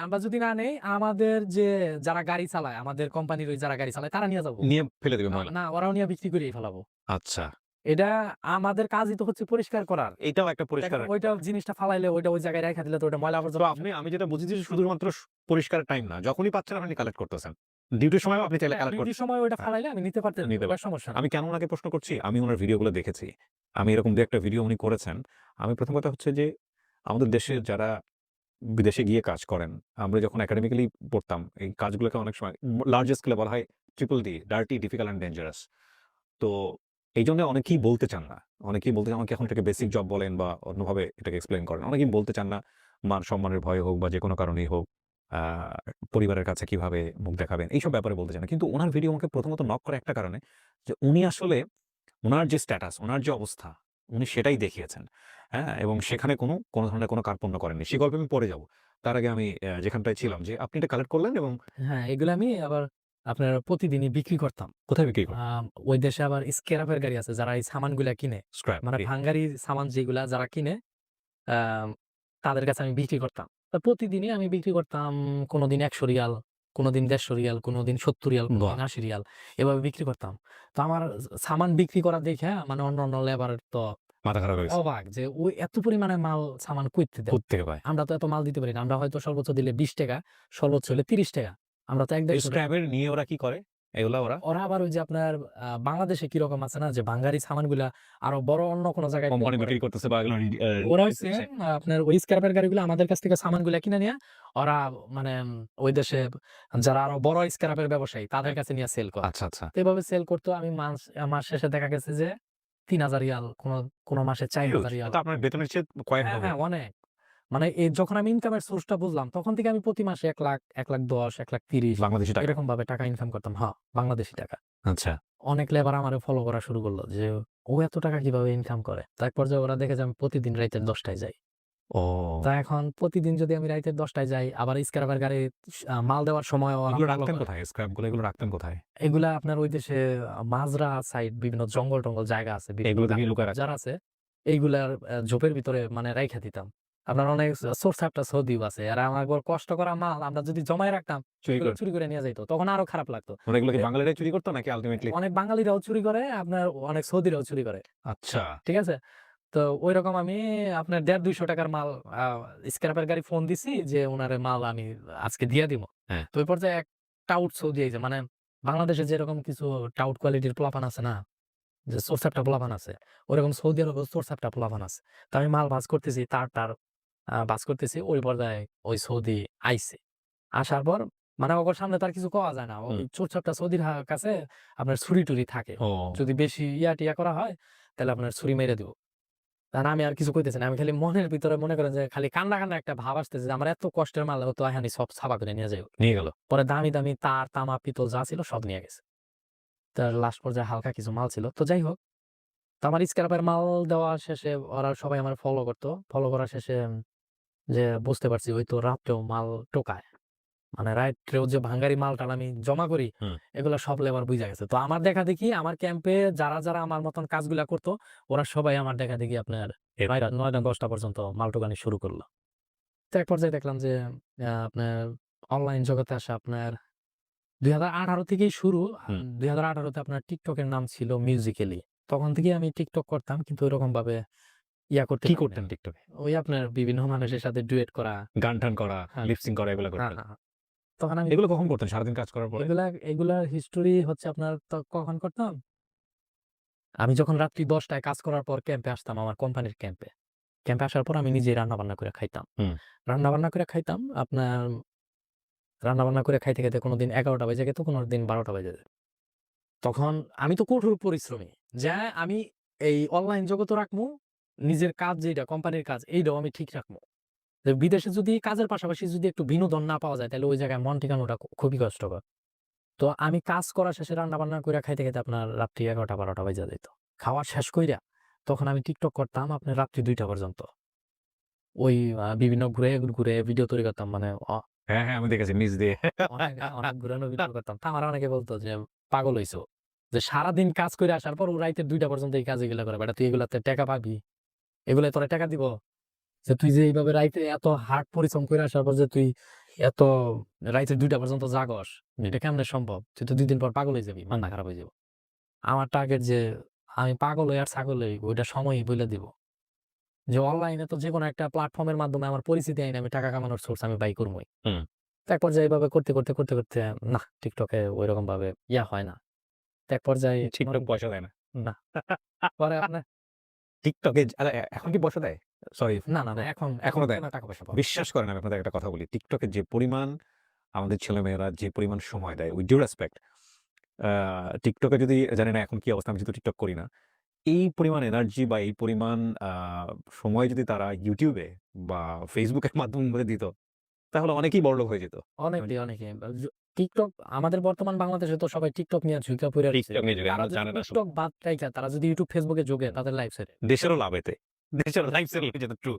আমরা যদি না নেই, আমাদের যে যারা গাড়ি চালায়, আমাদের কোম্পানির ওই যারা গাড়ি চালায় তারা নিয়ে যাবো। নিয়ে ফেলে দিবে ময়লা। না, ওরাও নিয়ে বিক্রি করেই ফেলাবো। আচ্ছা। এটা আমাদের কাজই তো হচ্ছে পরিষ্কার করার। এটাও একটা পরিষ্কার। দেখেন, ওইটা জিনিসটা ফালাইলে ওইটা ওই জায়গায় রেখে দিলে তো ওটা ময়লা তো আবর্জনা। আমি যেটা বুঝেছি যে শুধুমাত্র পরিষ্কারের টাইম না। যখনই পাচ্ছেন আপনি কালেক্ট করতেছেন। ডিউটির সময়ও আপনি চাইলে কালেক্ট ডিউটির করতে সময় ওইটা হ্যাঁ, ফালাইলে আমি নিতে পারতেন, নিতে ওটার সমস্যা না। আমি কেন উনাকে প্রশ্ন করছি? আমি উনার ভিডিওগুলো দেখেছি। আমি এরকম ২-১ টা ভিডিও উনি করেছেন। আমি প্রথম কথা হচ্ছে যে আমাদের দেশের যারা বিদেশে গিয়ে কাজ করেন, আমরা যখন একাডেমিক্যালি পড়তাম, এই কাজগুলোকে অনেক সময় লার্জ স্কেলে বলা হয় triple D, dirty, difficult and dangerous. তো এইজন্য অনেকেই বলতে চান না। অনেকেই বলতে চান আমাকে এখন এটাকে বেসিক জব বলেন বা অন্যভাবে এটাকে এক্সপ্লেইন করেন। অনেকেই বলতে চান না মান-সম্মানের ভয়ে হোক বা যেকোনো কারণেই হোক, আ পরিবারের কাছে কিভাবে মুখ দেখাবেন, এইসব ব্যাপারে বলতে চান না। কিন্তু উনার ভিডিও আমাকে প্রথমত নক করে একটা কারণে যে উনি আসলে উনার যে স্ট্যাটাস, উনার যে অবস্থা, উনি সেটাই দেখিয়েছেন। হ্যাঁ? এবং সেখানে কোনো ধরনের কোনো কার্পণ্য করেননি। সে গল্পে আমি পরে যাব। তার আগে আমি যেখানটায় ছিলাম যে আপনি এটা কালেক্ট করলেন এবং হ্যাঁ, এগুলো আমি আবার আপনার প্রতিদিনই বিক্রি করতাম। কোথায় বিক্রি করেন? ওই দেশে আবার স্ক্র্যাপের গাড়ি আছে যারা এই সামানগুলা কিনে। স্ক্র্যাপ। মানে ভাঙ্গারি সামান যেগুলা যারা কিনে, আম তাদের কাছে আমি বিক্রি করতাম। তো প্রতিদিনই আমি বিক্রি করতাম, কোনদিন ১০০ রিয়াল, কোনদিন ১৫০ রিয়াল, কোনদিন ৭০ রিয়াল, বাহ! কোনদিন ৮০ রিয়াল, এভাবে বিক্রি করতাম। তো আমার সামান বিক্রি করা দেখে মানে অন্যান্য লেবারের তো মাথা খারাপ হয়ে গেছে। অবাক যে ওই এত পরিমাণে মাল সামান কইতে দেয়। কোত্থেকে পায়? আমরা তো এত মাল দিতে পারি না। আমরা হয়তো সর্বোচ্চ দিলে ৳২০, সর্বোচ্চ হলে ৳৩০। আমরা তো এই ১-১৫০ স্ক্র্যাপ এর নিয়ে ওরা কি করে? এগুলা ওরা ওরা আবার ওই যে আপনার বাংলাদেশে কিরকম আছে না যে বাঙালি সামানগুলা আরো বড় অন্য কোন জায়গায় কোম্পানি করে। বিক্রি করতেছে বা এগুলো ওরা হইছে আপনার ওই স্ক্র্যাপের গাড়িগুলো আমাদের কাছ থেকে সামানগুলা কিনে নিয়ে ওরা মানে ওই দেশে যারা আরো বড় স্ক্র্যাপের ব্যবসায়ী তাদের কাছে নিয়ে সেল করে। আচ্ছা, আচ্ছা। তো এভাবে সেল করতো আমি মাস শেষে দেখা গেছে যে ৩,০০০ রিয়াল, কোন মাসে হিউজ। ৪,০০০ রিয়াল। তো আপনার বেতনের চেয়ে কয়েক হ্যাঁ, হবে। হ্যাঁ, অনেক। মানে যখন আমি ইনকামের সোর্সটা বুঝলাম তখন থেকে আমি প্রতি মাসে ১,০০,০০০, ১,১০,০০০, ১,৩০,০০০ বাংলাদেশী টাকা। এরকম ভাবে টাকা ইনকাম করতাম। হ্যাঁ, বাংলাদেশী টাকা। আচ্ছা। অনেক লেবার আমারে ফলো করা শুরু করলো যে ও এত টাকা কিভাবে ইনকাম করে। তো এক পর্যায়ে ওরা দেখে যে আমি প্রতিদিন রাইতের ১০ টায় যাই। ও! তো এখন প্রতিদিন যদি আমি রাইতের ১০ টায় যাই, আবার স্ক্র্যাপের গাড়ি মাল দেওয়ার সময় ওরা এগুলো ফলো রাখতেন করে। কোথায়? স্ক্র্যাপ গুলো এগুলো রাখতেন কোথায়? এগুলা আপনার ওই দেশে মাজরা সাইড বিভিন্ন জঙ্গল-টঙ্গল জায়গা আছে। বিভিন্ন এগুলো থেকে লুকায় রাখতেন। যারা আছে এইগুলার ঝোপের ভিতরে মানে রাইখা দিতাম। আপনার অনেক সোর্স একটা সৌদিও আছে। এরা আমার কষ্ট করা মাল আমরা যদি জমায় রাখতাম, চুরি এগুলো করে। চুরি করে নিয়ে যাইত। তখন আরো খারাপ লাগতো। মানে এগুলো কি এ বাঙালিরাই চুরি করতো নাকি আল্টিমেটলি? অনেক বাঙালিরাও চুরি করে, আপনার অনেক সৌদিরাও চুরি করে। আচ্ছা। ঠিক আছে? তো ঐরকম আমি আপনার ৳১৫০-২০০ মাল আ স্ক্র্যাপের গাড়ি ফোন দিছি যে উনারে মাল আমি আজকে দিয়া দিমু। হ্যাঁ। তো ওই পর্যায়ে এক টাউট সৌদি আইছে। মানে বাংলাদেশে যেরকম কিছু টাউট কোয়ালিটির পোলাপান আছে না? যে সোরসাপটা পোলাপান আছে। ওরকম সৌদি আরবেও সোরসাপটা পোলাপান আছে। তো আমি মাল ভাঁজ করতেছি, তার ভাঁজ করতেছি। ওই পর্যায়ে ওই সৌদি আইছে। আসার পর মানে ওগোর সামনে তো আর কিছু কওয়া যায় না। ওই হুম। চোরচাপটা সৌদির কাছে আপনার ছুরি-টুরি থাকে। ও! যদি বেশি ইয়া-টিয়া করা হয়, তাহলে আপনার ছুরি মেরে দিবো। তখন আমি আর কিছু কইতেছি না। আমি খালি মনের ভিতরে মনে করেন যে খালি কান্না একটা ভাব আসতেছে যে আমার এত কষ্টের মাল ও তো এহানি সব ছাপা করে নিয়ে যাইব। নিয়ে গেল। পরে দামি তার, তামা, পিতল যা ছিল সব নিয়ে গেছে। তার লাস্ট পর্যায়ে হালকা কিছু মাল ছিল। তো যাই হোক, তো আমার স্ক্র্যাপের মাল দেওয়া শেষে ওরা সবাই আমার ফলো করত। ফলো করা শেষে যে বুঝতে পারছি ওই তো রাত্রেও মাল টোকায়। মানে রাত্রেও যে ভাঙ্গারি মাল-টাল আমি জমা করি, হুম। এগুলা সব লেবার বুইঝা গেছে। তো আমার দেখাদেখি আমার ক্যাম্পে যারা আমার মতন কাজগুলা করত, ওরা সবাই আমার দেখাদেখি আপনার ৯টা ১০টা পর্যন্ত মাল টোকানি শুরু করল। তো এক পর্যায়ে দেখলাম যে আপনার অনলাইন জগতে আসা আপনার ২০১৮ থেকেই শুরু। হুম। ২০১৮ তে আপনার TikTok এর নাম ছিল Musical.ly। তখন থেকেই আমি TikTok করতাম কিন্তু ওইরকমভাবে করতে কি পারি নাই। করতেন টিকটকে? ওই আপনার বিভিন্ন মানুষের সাথে ডুয়েট করা। গান-টান করা, হ্যাঁ, লিপ-সিং করা এগুলো হ্যাঁ, করতেন? হ্যাঁ, হ্যাঁ। তখন আমি এগুলো কখন করতেন? সারাদিন কাজ করার পরে? এগুলার হিস্টোরি হচ্ছে আপনার কখন করতাম? আমি যখন রাত্রি ১০ টায় কাজ করার পর ক্যাম্পে আসতাম আমার কোম্পানির ক্যাম্পে। ক্যাম্পে আসার পর আমি নিজেই রান্নাবান্না করে খাইতাম। হুম। রান্নাবান্না করে খাইতাম আপনার রান্নাবান্না করে খাইতে কোনদিন ১১টা বেজে যেত, কোনদিন ১২টা বেজে যেত। তখন আমি তো কঠোর পরিশ্রমী। যে আমি এই অনলাইন জগতও রাখমু, নিজের কাজ যেটা কোম্পানির কাজ এইটাও আমি ঠিক রাখমু। যে বিদেশে যদি কাজের পাশাপাশি যদি একটু বিনোদন না পাওয়া যায় তাহলে ওই জায়গায় মন টিকানোটা খুবই কষ্টকর। তো আমি কাজ করা শেষে রান্না-বান্না কইরা খাইতে, খাইতে আপনার রাত্রি ১১টা-১২টা বাইজা যাইত। খাওয়া শেষ কইরা তখন আমি টিকটক করতাম আপনার রাত্রি ২টা পর্যন্ত। ওই বিভিন্ন ঘুরে ভিডিও তৈরি করতাম। মানে হ্যাঁ, হ্যাঁ, আমি দেখেছি নিচ দিয়ে। অনেক ঘুরানো ভিডিও করতাম। তো আমার অনেকে বলত যে, "পাগল হইছো। যে সারাদিন কাজ কইরা আসার পর ও রাইতে ২টা পর্যন্ত এই কাজ এগুলা করে। বেটা তুই এগুলাতে টাকা পাবি? এগুলায় তোরে টাকা দিব? যে তুই যে এইভাবে রাইতে এত হার্ড পরিশ্রম কইরা আসার পর যে তুই এত রাইতে ২টা পর্যন্ত জাগস, এটা কেমনে সম্ভব? তুই তো ২ দিন পর পাগল হয়ে যাবি। মাথা খারাপ হয়ে যাবো।" আমার টার্গেট যে আমি পাগল হই আর ছাগল হই ওইটা সময়ই বইলা দিব। যে অনলাইনে তো যেকোনো একটা প্ল্যাটফর্মের মাধ্যমে আমার পরিচিতি আইনে আমি টাকা কামানোর সোর্স আমি বাই করবই। হুম। তো এক পর্যায়ে এভাবে করতে নাহ TikTok এ ঐরকম ভাবে হয় না। তো এক পর্যায়ে TikTok পয়সা দেয় না। না। পরে আপনার TikTok এ এখন কি পয়সা দেয়? সরি, না এখন এখনো দেয় না। টাকা পয়সা পাওয়া বিশ্বাস করেন আমি আপনাদের একটা কথা বলি। TikTok এ যে পরিমাণ আমাদের ছেলেমেয়েরা যে পরিমাণ সময় দেয় with due respect, a TikTok এ যদি জানি না এখন কি অবস্থা, আমি যেহেতু TikTok করি না। এই পরিমাণ এনার্জি বা এই পরিমাণ আ সময় যদি তারা YouTube এ বা Facebook এর মাধ্যমে দিত, তাহলে অনেকেই বড়লোক হয়ে যেত। অনেকে TikTok আমাদের বর্তমান বাংলাদেশে তো সবাই TikTok নিয়ে ঝুইকা পইরা রইছে। TikTok নিয়ে যদি তারা আমরা যদি জানেন না শুধু। TikTok বাদ রাইখা তারা যদি YouTube, Facebook এ যোগে তাদের লাইফ সেট। দেশেরও লাভ এতে। দেশেরও লাইফ সেটেল হয়ে যেত ট্রু।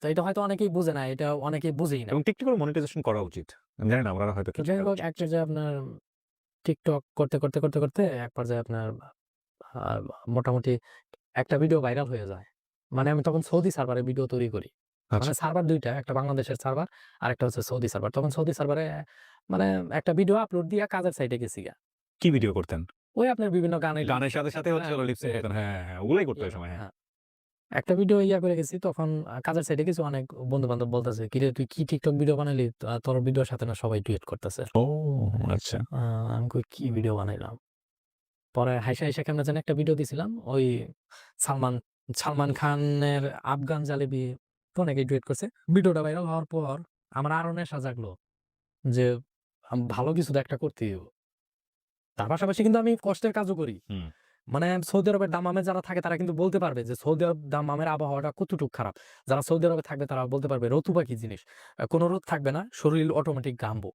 তো এটা হয়তো অনেকেই বুঝে না। এটা অনেকেই বুঝেই না। এবং TikTok এর মনিটাইজেশন করা উচিত। আমি জানি না উনারা হয়তো তো কিছু যাই করা হোক উচিত। একটা যে আপনার TikTok করতে এক পর্যায়ে আপনার আ মোটামুটি একটা ভিডিও ভাইরাল হয়ে যায়। মানে আমি তখন সৌদি সার্ভারে ভিডিও তৈরি করি। মানে আচ্ছা। সার্ভার ২ টা, একটা বাংলাদেশের সার্ভার, আরেকটা হচ্ছে সৌদি সার্ভার। তখন সৌদি সার্ভারে মানে একটা ভিডিও আপলোড দিয়া কাজের সাইটে গেছিগা। কি ভিডিও করতেন? ওই আপনার বিভিন্ন গানের গানের সাথে, সাথে হচ্ছে হলো লিপ সিং করতেন। হ্যাঁ, হ্যাঁ, হ্যাঁ। ওগুলাই করতো ওই সময়। হ্যাঁ। হ্যাঁ। একটা ভিডিও করে গেছি তখন কাজের সাইটে কিছু অনেক বন্ধু-বান্ধব বলতেছে, "কিরে তুই কি TikTok ভিডিও বানাইলি? তোর ভিডিওর সাথে না সবাই ডুয়েট করতেছে।" ও আচ্ছা। আমি কই, "কি ভিডিও বানাইলাম?" পরে হাইসা কেমনে জানি একটা ভিডিও দিছিলাম। ওই সালমান সালমান খানের 'আফগান জালেবি' তো অনেকেই ডুয়েট করছে। ভিডিওটা ভাইরাল হওয়ার পর আমার আরো নেশা জাগলো যে ভালো কিছু তো একটা করতেই হবে। তার পাশাপাশি কিন্তু আমি কষ্টের কাজও করি। হুম। মানে সৌদি আরবের দাম্মামে যারা থাকে তারা কিন্তু বলতে পারবে যে সৌদি আরব দাম্মামের আবহাওয়াটা কতটুক খারাপ। যারা সৌদি আরবে থাকবে তারা বলতে পারবে রতুবা কি জিনিস। কোন রোদ থাকবে না, শরীর অটোমেটিক ঘামবো।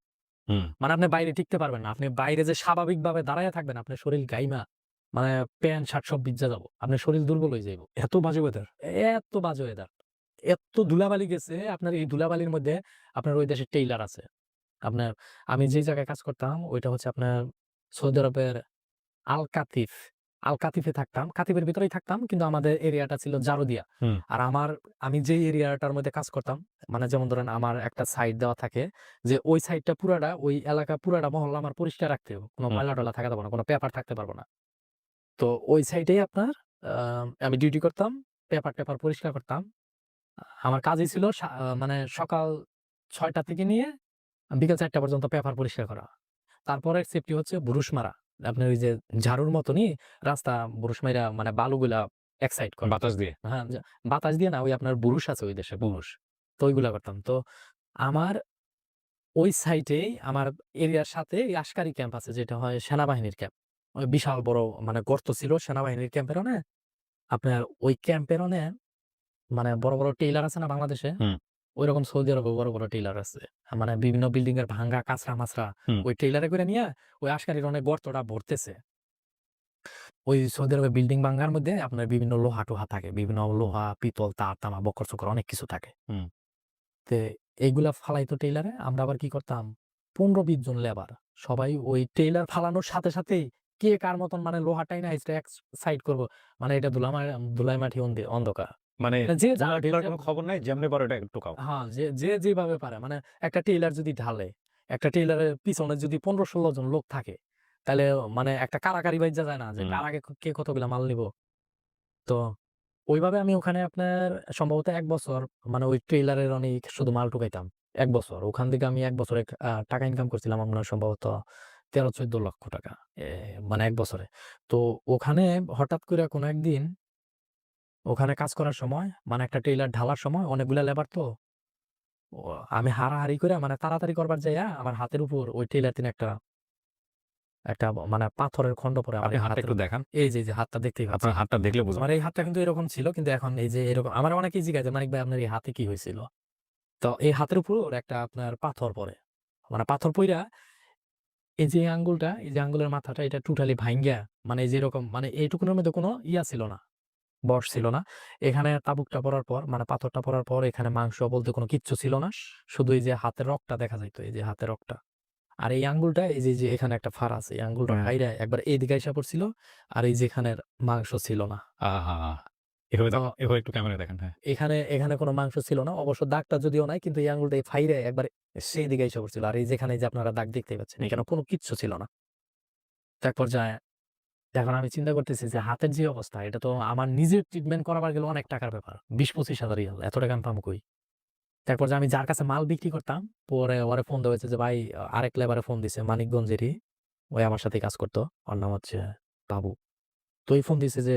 হুম। মানে আপনি বাইরে টিকতে পারবেন না। আপনি বাইরে যে স্বাভাবিকভাবে দাঁড়াইয়া থাকবেন, আপনার শরীর গাইমা মানে প্যান্ট শার্ট সব ভিজা যাবো। আপনার শরীর দুর্বল হয়ে যাইব। এত বাজে ওয়েদার? এত বাজে ওয়েদার। এত ধুলাবালি গেছে, আপনার এই ধুলাবালির মধ্যে আপনার ওই দেশে টেইলার আছে। আপনার আমি যেই জায়গায় কাজ করতাম ওইটা হচ্ছে আপনার সৌদি আরবের আল কাতিফ। আল কাতিফে থাকতাম। কাতিফের ভিতরেই থাকতাম। কিন্তু আমাদের এরিয়াটা ছিল জারুদিয়া। হুম। আর আমি যেই এরিয়াটার মধ্যে কাজ করতাম, মানে যেমন ধরেন আমার একটা সাইড দেওয়া থাকে যে ওই সাইডটা পুরাটা, ওই এলাকা পুরাটা মহল্লা আমার পরিষ্কার রাখতে হবে। কোন হুম। ময়লা-টয়লা থাকা যাবে না। কোন পেপার থাকতে পারব না। তো ওই সাইডেই আপনার আ আমি ডিউটি করতাম। পেপার-টেপার পরিষ্কার করতাম। আমার কাজই ছিল মানে সকাল ৬টা থেকে নিয়ে বিকেল ৪টা পর্যন্ত পেপার পরিষ্কার করা। তারপরের সেফটি হচ্ছে বুরুশ মারা। আপনার ওই যে ঝাড়ুর মতনই রাস্তা বুরুশ মাইরা মানে বালুগুলা এক সাইড করা। বাতাস দিয়ে? হ্যাঁ, বাতাস দিয়ে না ওই আপনার বুরুশ আছে ওই দেশে বুরুশ। তো ওইগুলা করতাম। তো আমার ওই সাইটেই আমার এরিয়ার সাথে এই আশকারি ক্যাম্প আছে যেটা হয় সেনাবাহিনীর ক্যাম্প। ওই বিশাল বড় মানে গর্ত ছিল সেনাবাহিনীর ক্যাম্পের ওনে। আপনার ওই ক্যাম্পের ওনে মানে বড় টেইলার আছে না বাংলাদেশে? হুম। ঐরকম সৌদি আরবেও বড় টেইলার আছে। মানে বিভিন্ন বিল্ডিং এর ভাঙ্গা কাঁচরা-মাচরা হুম। ওই টেইলারে করে নিয়া ওই আশকারির অনেক গর্তটা ভরতেছে। ওই সৌদি আরবের বিল্ডিং ভাঙ্গার মধ্যে আপনার বিভিন্ন লোহা-টোহা থাকে। বিভিন্ন লোহা, পিতল, তার, তামা, বক্কর-চক্কর অনেক কিছু থাকে। হুম। তে এইগুলা ফালাইতো টেইলারে। আমরা আবার কি করতাম ১৫-২০ জন লেবার। সবাই ওই টেইলার ফালানোর সাথেই কে কার মতন মানে লোহা টাইনা আইসা এক সাইড করব। মানে এটা ধুলাই মাটি অন্ধকার। মানে যে ওনার যার টেলার কোনো খবর নাই। যেমনে পারো এটা টোকাও। হ্যাঁ, যে যেভাবে পারে। মানে একটা টেইলার যদি ঢালে, একটা টেইলারের পিছনে যদি ১৫-১৬ জন লোক থাকে, তাইলে মানে একটা কারাকারি বাইজা যায় না? যে হুম। কার আগে কে কতগুলা মাল নিবো? তো ওইভাবে আমি ওখানে আপনার সম্ভবত ১ বছর মানে ওই টেইলারের আমি শুধু মাল ঢুকাইতাম। ১ বছর। ওখান থেকে আমি ১ বছরে টাকা ইনকাম করছিলাম আমার মনে হয় সম্ভবত ১৩-১৪ লক্ষ টাকা। মানে ১ বছরে। তো ওখানে হঠাৎ কইরা কোনো একদিন ওখানে কাজ করার সময় মানে একটা টেইলার ঢালার সময় অনেকগুলা লেবার তো ও আমি হারাহারি কইরা মানে তাড়াতাড়ি করবার যাইয়া আমার হাতের উপর ওই টেইলার তিনি একটা মানে পাথরের খন্ড পড়ে আমার আপনি এই হাতটা হাতের একটু উপর। দেখান। এই যে হাতটা দেখতেই আপনার পাচ্ছেন। হাতটা দেখলে বোঝা আমার এই হাতটা কিন্তু এরকম ছিল কিন্তু এখন এই যে এরকম আমার অনেকেই জিজ্ঞাসা মানিক ভাই আপনার এই হাতে কি হয়েছিল? তো এই হাতের উপর একটা আপনার পাথর পড়ে। মানে পাথর পইড়া এই যে আঙ্গুলটা, এই যে আঙ্গুলের মাথাটা এটা টোটালি ভাইঙ্গা মানে যেরকম মানে এইটুকুনের মধ্যে কোনো ইয়া ছিল না, বশ ছিল না। এখানে তাবুকটা পড়ার পর মানে পাথরটা পড়ার পর এখানে মাংস বলতে কোনো কিচ্ছু ছিল না। শুধু এই যে হাতের রগটা দেখা যাইত, এই যে হাতের রগটা। আর এই আঙ্গুলটা এই যে এখানে একটা ফাড় আছে। এই আঙ্গুলটা হ্যাঁ। ফাইড়া একবার এইদিকে আইসা পড়ছিল। আর এই যে এখানের মাংস ছিল না। আহা! এভাবে তো এভাবে একটু ক্যামেরায় দেখান। হ্যাঁ। এখানে কোনো মাংস ছিল না। অবশ্য দাগটা যদিও নাই কিন্তু এই আঙ্গুলটা ফাইড়া একবার সেই দিকে আইসা পড়ছিল। আর এই যেখানে এই যে আপনারা দাগ দেখতেই পাচ্ছেন, এখানে কোনো কিচ্ছু ছিল না। তো এক পর্যায়ে এখন আমি চিন্তা করতেছি যে হাতের যে অবস্থা এটা তো আমার নিজের ট্রিটমেন্ট করাবার গেলে অনেক টাকার ব্যাপার। ২০-২৫,০০০ রিয়াল। এত টাকা আমি পামু কই? তারপর যে আমি যার কাছে মাল বিক্রি করতাম, পরে ওরে ফোন দেওয়া হয়েছে যে ভাই আরেক লেবারে ফোন দিছে মানিকগঞ্জেরই। ওই আমার সাথেই কাজ করতো। ওর নাম হচ্ছে বাবু। তো ওই ফোন দিছে যে,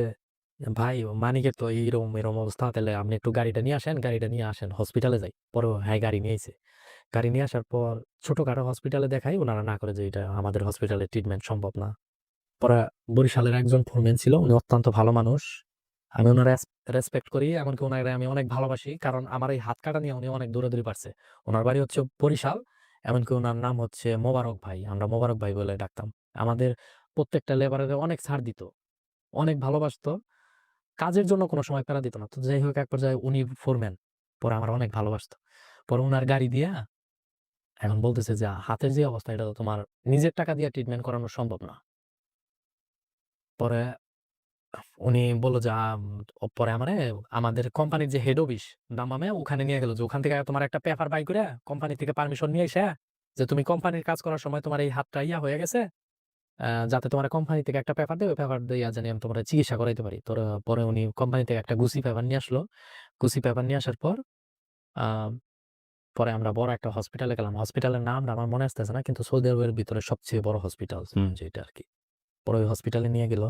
"ভাই মানিকের তো এরকম অবস্থা তাইলে আপনি একটু গাড়িটা নিয়ে আসেন, গাড়িটা নিয়ে আসেন হসপিটালে যাই।" পরে হ্যাঁ, গাড়ি নিয়ে আইছে। গাড়ি নিয়ে আসার পর ছোটখাটো হসপিটালে দেখাই, উনারা না করে যে এটা আমাদের হসপিটালে ট্রিটমেন্ট সম্ভব না। পরে বরিশালের একজন ফোরম্যান ছিল। উনি অত্যন্ত ভালো মানুষ। আমি উনার রেসপেক্ট করি। এমনকি উনারে আমি অনেক ভালোবাসি। কারণ আমার এই হাত কাটা নিয়ে উনি অনেক দৌড়াদৌড়ি পারছে। উনার বাড়ি হচ্ছে বরিশাল। এমনকি উনার নাম হচ্ছে মোবারক ভাই। আমরা মোবারক ভাই বলে ডাকতাম। আমাদের প্রত্যেকটা লেবারেরে অনেক ছাড় দিত। অনেক ভালোবাসতো। কাজের জন্য কোনো সময় প্যারা দিত না। তো যাই হোক এক পর্যায়ে উনি ফোরম্যান। পরে আমার অনেক ভালোবাসতো। পরে উনার গাড়ি দিয়া এখন বলতেছে যে, "হাতের যে অবস্থা এটা তো তোমার নিজের টাকা দিয়ে ট্রিটমেন্ট করানো সম্ভব না।" পরে উনি বলল যে, পরে আমারে আমাদের কোম্পানির যে হেড অফিস দাম্মামে ওখানে নিয়ে গেল যে, "ওখান থেকে তোমার একটা পেপার বাই কইরা কোম্পানি থেকে পারমিশন নিয়ে আইসা যে, তুমি কোম্পানির কাজ করার সময় তোমার এই হাতটা ইয়া হয়ে গেছে। যাতে তোমার কোম্পানি থেকে একটা পেপার দেয়, ওই পেপার দিয়া জানি আমি তোমারে চিকিৎসা করাইতে পারি।" পরে উনি কোম্পানি থেকে একটা গুছি পেপার নিয়ে আসলো। গুছি পেপার নিয়ে আসার পর আ পরে আমরা বড় একটা হসপিটালে গেলাম। হসপিটালের নামটা আমার মনে আসতেছে না। কিন্তু সৌদি আরবের ভিতরে সবচেয়ে বড় হসপিটাল হুম। যেটা আরকি। পরে ওই হসপিটালে নিয়ে গেল।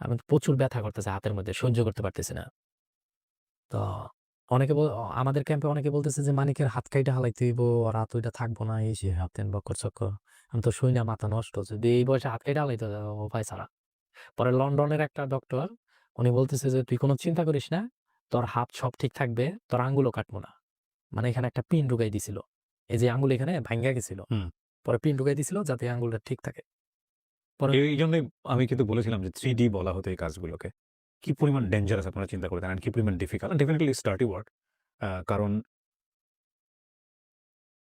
আমি তো প্রচুর ব্যথা করতেছে হাতের মধ্যে, সহ্য করতে পারতেছি না। তো অনেকে আমাদের ক্যাম্পে অনেকে বলতেছে যে, "মানিকের হাত কাইটা হালাইতে হইব, ওর হাত ওইটা থাকবো না।" এই সেই হেন-তেন বক্কর-চক্কর। আমি তো শুইনা মাথা নষ্ট। যদি এই বয়সে হাত কাইটা হালাইতে হয়, উপায় ছাড়া। পরে লন্ডনের একটা ডক্টর উনি বলতেছে যে, "তুই কোন চিন্তা করিস না। তোর হাত সব ঠিক থাকবে। তোর আঙ্গুলও কাটবো না।" মানে এখানে একটা পিন ঢুকাই দিছিল। এই যে আঙ্গুল এখানে ভাইঙ্গা গেছিল। হুম। পরে পিন ঢুকাই দিছিল যাতে আঙ্গুলটা ঠিক থাকে। পরে এইজন্যই আমি কিন্তু বলেছিলাম যে 3D বলা হতো এই কাজগুলোকে। কি পরিমাণ ডেঞ্জারাস আপনারা চিন্তা করে দেখেন, কি পরিমাণ difficult. Definitely it's dirty work. কারণ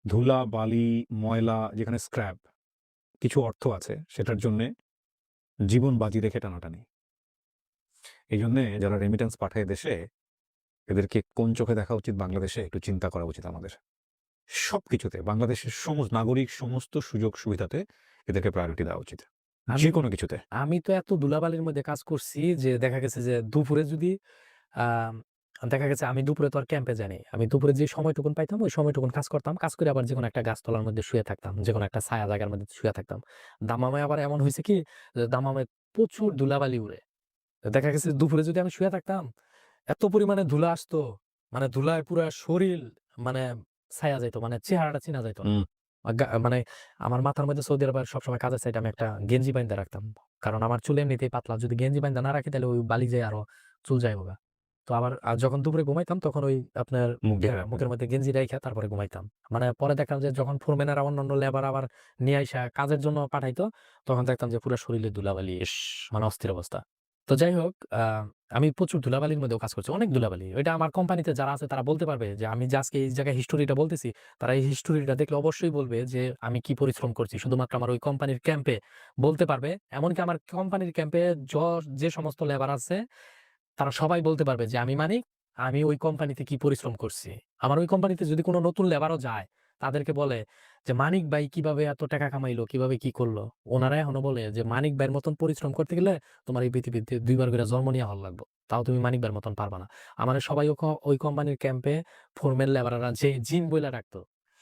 ধুলা, বালি, ময়লা যেখানে স্ক্র্যাপ কিছু অর্থ আছে সেটার জন্যে জীবন বাজি রেখে টানাটানি। এইজন্যে যারা রেমিট্যান্স পাঠায় দেশে, এদেরকে কোন চোখে দেখা উচিত বাংলাদেশে একটু চিন্তা করা উচিত আমাদের। সবকিছুতে বাংলাদেশের নাগরিক সমস্ত সুযোগ সুবিধাতে এদেরকে প্রায়োরিটি দেওয়া উচিত। আমি যেকোনো কিছুতে। আমি তো এত ধুলাবালির মধ্যে কাজ করছি যে দেখা গেছে যে দুপুরে যদি আম দেখা গেছে আমি দুপুরে তো আর ক্যাম্পে যাই নাই। আমি দুপুরে যে সময়টুকুন পাইতাম ওই সময়টুকুন কাজ করতাম। কাজ করে আবার যেকোনো একটা গাছতলার মধ্যে শুয়ে থাকতাম। যেকোনো একটা ছায়া জায়গার মধ্যে শুয়ে থাকতাম। দামামে আবার এমন হইছে কি যে দামামে প্রচুর ধুলাবালি উড়ে। দেখা গেছে দুপুরে যদি আমি শুয়ে থাকতাম, এত পরিমাণে ধুলা আসতো, মানে ধুলায় পুরা শরীর মানে ছায়া যাইত। মানে চেহারাটা চিনা যাইত না। হুম। মানে আমার মাথার মধ্যে সৌদি আরবের সবসময় কাজের সাইডে আমি একটা গেঞ্জি বাইন্ধা রাখতাম। কারণ আমার চুল এমনিতেই পাতলা। যদি গেঞ্জি বাইন্ধা না রাখি তাহলে ওই বালি যেয়ে আরো চুল যাইবগা। তো আবার যখন দুপুরে ঘুমাইতাম তখন ওই আপনার মুখ ঢেকে রাখতেন। মুখের মধ্যে গেঞ্জি রাইখা তারপরে ঘুমাইতাম। মানে পরে দেখলাম যে যখন ফোরম্যানেরা অন্যান্য লেবার আবার নিয়ে আইসা কাজের জন্য পাঠাইতো, তখন দেখতাম যে পুরা শরীরে ধুলাবালি মানে অস্থির অবস্থা। তো যাই হোক আমি প্রচুর ধুলাবালির মধ্যেও কাজ করছি। অনেক ধুলাবালি। ওইটা আমার কোম্পানিতে যারা আছে তারা বলতে পারবে যে আমি যে আজকে এই জায়গায় হিস্টোরিটা বলতেছি, তারা এই হিস্টোরিটা দেখলে অবশ্যই বলবে যে আমি কি পরিশ্রম করছি। শুধুমাত্র আমার ওই কোম্পানির ক্যাম্পে বলতে পারবে। এমনকি আমার কোম্পানির ক্যাম্পে যে সমস্ত লেবার আছে তারা সবাই বলতে পারবে যে আমি মানিক, আমি ওই কোম্পানিতে কি পরিশ্রম করছি। আমার ওই কোম্পানিতে যদি কোন নতুন লেবারও যায়, তাদেরকে বলে যে, "মানিক ভাই কিভাবে এত টাকা কামাইলো? কিভাবে কি করলো?" ওনারা এখনো বলে যে, "মানিক ভাইয়ের মতন পরিশ্রম করতে গেলে তোমার এই পৃথিবীতে ২ বার করে জন্ম নেয়া হওয়া লাগবে। তাও তুমি মানিক ভাইয়ের মতন পারবা না।" আমারে সবাই ওই কোম্পানির ক্যাম্পে ফোরম্যান লেবাররা যে জিন বইলা ডাকতো।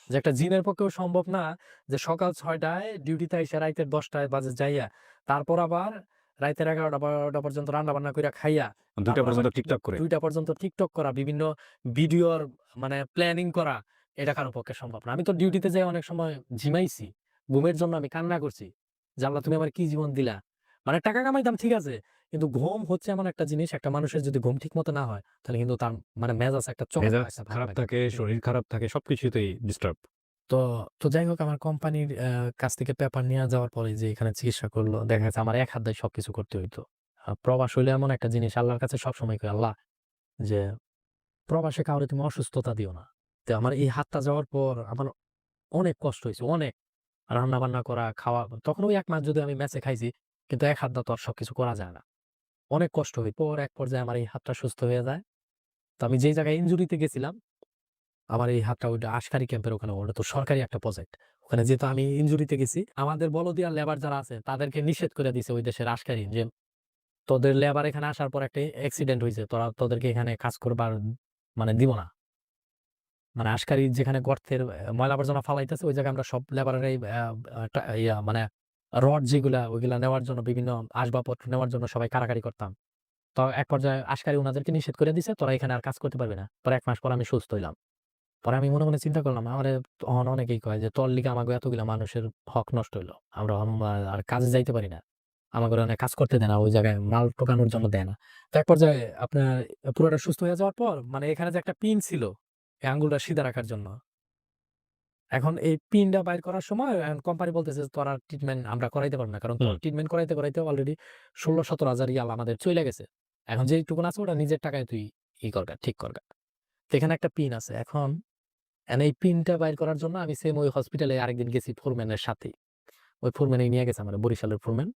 যে একটা জিনের পক্ষেও সম্ভব না যে সকাল ৬ টায় ডিউটিতে আইসা রাইতের ১০ টায় বাজে যাইয়া, তারপর আবার রাইতের ১১টা-১২টা পর্যন্ত রান্না-বান্না কইরা খাইয়া ২ টা তারপর আবার পর্যন্ত টিকটক করে। ২ টা পর্যন্ত টিকটক করা, বিভিন্ন ভিডিওর মানে প্ল্যানিং করা, এটা কারো পক্ষে সম্ভব না। আমি তো ডিউটিতে যাই অনেক সময় ঝিমাইছি। ঘুমের জন্য আমি কান্না করছি। যে, "আল্লাহ তুমি আমার কি জীবন দিলা?" মানে টাকা কামাইতাম ঠিক আছে। কিন্তু ঘুম হচ্ছে এমন একটা জিনিস, একটা মানুষের যদি ঘুম ঠিকমতো না হয়, তাহলে কিন্তু তার মানে মেজাজ একটা চকচকা মেজাজ একটা ভাব খারাপ লাগে। থাকে, শরীর খারাপ থাকে, সবকিছুতেই ডিস্টার্ব। তো তো যাই হোক আমার কোম্পানির কাছ থেকে পেপার নিয়ে যাওয়ার পরে যে এখানে চিকিৎসা করলো, দেখা গেছে আমার এক হাত দিয়ে সবকিছু করতে হইতো। প্রবাস হইলো এমন একটা জিনিস আল্লাহর কাছে সবসময় কই, "আল্লাহ যে প্রবাসে কাউরে তুমি অসুস্থতা দিও না।" তো আমার এই হাতটা যাওয়ার পর আমার অনেক কষ্ট হইছে, অনেক। রান্না-বান্না করা, খাওয়া তখন ওই ১ মাস যদিও আমি মেসে খাইছি, কিন্তু এক হাত দিয়ে তো আর সবকিছু করা যায় না। অনেক কষ্ট হয়। পর এক পর্যায়ে আমার এই হাতটা সুস্থ হয়ে যায়। তো আমি যেই জায়গায় ইনজুরিতে গেছিলাম, আমার এই হাতটা ওইটা আশকারি ক্যাম্পের ওখানে, ওটা তো সরকারি একটা প্রজেক্ট। ওখানে যেহেতু আমি ইনজুরিতে গেছি, আমাদের বলদিয়া লেবার যারা আছে তাদেরকে নিষেধ করে দিছে ওই দেশের আশকারি যে, "তোদের লেবার এখানে আসার পর একটা অ্যাক্সিডেন্ট হইছে। তোদেরকে এখানে কাজ করবার মানে দিব না।" মানে আশকারি যেখানে গর্তের ময়লা আবর্জনা ফালাইতেছে ওই জায়গায় আমরা সব লেবারেরাই মানে রড যেগুলা ওইগুলা নেওয়ার জন্য বিভিন্ন আসবাবপত্র নেওয়ার জন্য সবাই কাড়াকাড়ি করতাম। তো এক পর্যায়ে আশকারি উনাদেরকে নিষেধ করে দিছে, "তোরা এখানে আর কাজ করতে পারবি না।" পরে ১ মাস পর আমি সুস্থ হইলাম। পরে আমি মনে, মনে চিন্তা করলাম, আমারে তখন অনেকেই কয় যে, "তোর লিগা আমাগো এতগুলা মানুষের হক নষ্ট হইলো। আমরা আর কাজে যাইতে পারি না। আমাগরে অনেক কাজ করতে দেয় না। ওই জায়গায় মাল টোকানোর জন্য দেয় না।" তো এক পর্যায়ে আপনার পুরোটা সুস্থ হয়ে যাওয়ার পর মানে এখানে যে একটা পিন ছিল, এই আঙ্গুলটা সিধা রাখার জন্য। এখন এই পিনটা বাইর করার সময় এখন কোম্পানি বলতেছে যে, "তোর আর ট্রিটমেন্ট আমরা করাইতে পারব না।" কারণ তোর হুম। ট্রিটমেন্ট করাইতে অলরেডি ১৬-১৭,০০০ রিয়াল আমাদের চইলা গেছে। এখন যেইটুকুন আছে ওটা নিজের টাকায় তুই করগা, ঠিক করগা। তো এখানে একটা পিন আছে। এখন এই পিনটা বাইর করার জন্য আমি সেম ওই হসপিটালে আরেকদিন গেছি ফোরম্যানের সাথেই। ওই ফোরম্যানই নিয়ে গেছে আমারে, বরিশালের ফোরম্যান।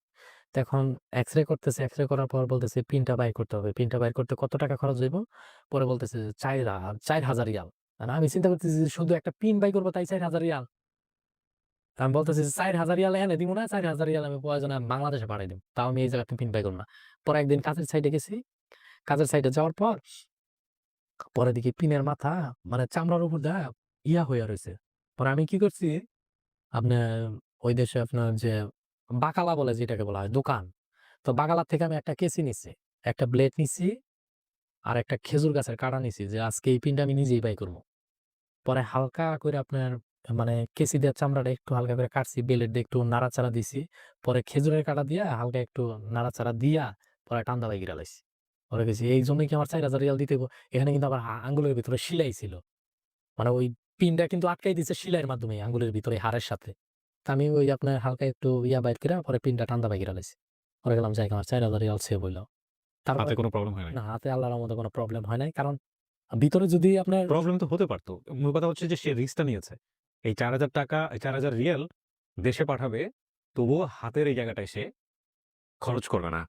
তো এখন এক্স-রে করতেছে, এক্স-রে করার পর বলতেছে পিনটা বাইর করতে হবে। পিনটা বাইর করতে কত টাকা খরচ হইব? পরে বলতেছে ৪,০০০ রিয়াল। আর আমি চিন্তা করতেছি যে শুধু একটা পিন বাই করব তাই ৪,০০০ রিয়াল। আমি বলতেছি যে ৪,০০০ রিয়াল এনে দিমু না, ৪,০০০ রিয়াল আমি প্রয়োজনে বাংলাদেশে পাঠাই দিমু। তাও আমি এই জায়গাতে পিন বাই করব না। পরে একদিন কাজের সাইডে গেছি। কাজের সাইডে যাওয়ার পর পরে দেখি পিনের মাথা মানে চামড়ার উপর দিয়া হইয়া রইছে। পরে আমি কি করছি, আপনার ওই দেশে আপনার যে বাকালা বলে যেটাকে বলা হয় দোকান। তো বাকালার থেকে আমি একটা কেসি নিছি, একটা ব্লেড নিছি, আর একটা খেজুর গাছের কাটা নিছি যে আজকে এই পিনটা আমি নিজেই বাই করব। পরে হালকা করে আপনার মানে কেসি দিয়ে চামড়াটা একটু হালকা করে কাটছি, ব্লেড দিয়ে একটু নাড়াচাড়া দিছি। পরে খেজুরের কাঁটা দিয়া হালকা একটু নাড়াচাড়া দিয়া পরে টান্দা বাইগিরা লাইছি। পরে গেছি এইজন্যই কি আমার ৪,০০০ রিয়াল দিতে হইব? এখানে কিন্তু আবার আঙ্গুলের ভিতরে সিলাই ছিল। মানে ওই পিনটা কিন্তু আটকাই দিছে সেলাইয়ের মাধ্যমে আঙ্গুলের ভিতরে হাড়ের সাথে। তো আমি ওই আপনার হালকা একটু বাইর কইরা পরে পিনটা টান্দা বাইগিরা লাইছি। পরে গেলাম যাক আমার ৪,০০০ রিয়াল সেভ হইল। তারপর হাতে কোনো প্রবলেম হয় নাই? না হাতে আল্লাহর রহমতে কোনো প্রবলেম হয় নাই। কারণ ভিতরে যদি আপনার প্রবলেম তো হতে পারত। মূল কথা হচ্ছে যে সে রিস্কটা নিয়েছে। এই ৳৪,০০০ ৳৪,০০০ রিয়াল দেশে পাঠাবে, তবুও হাতের এই জায়গাটায় সে খরচ করবে না।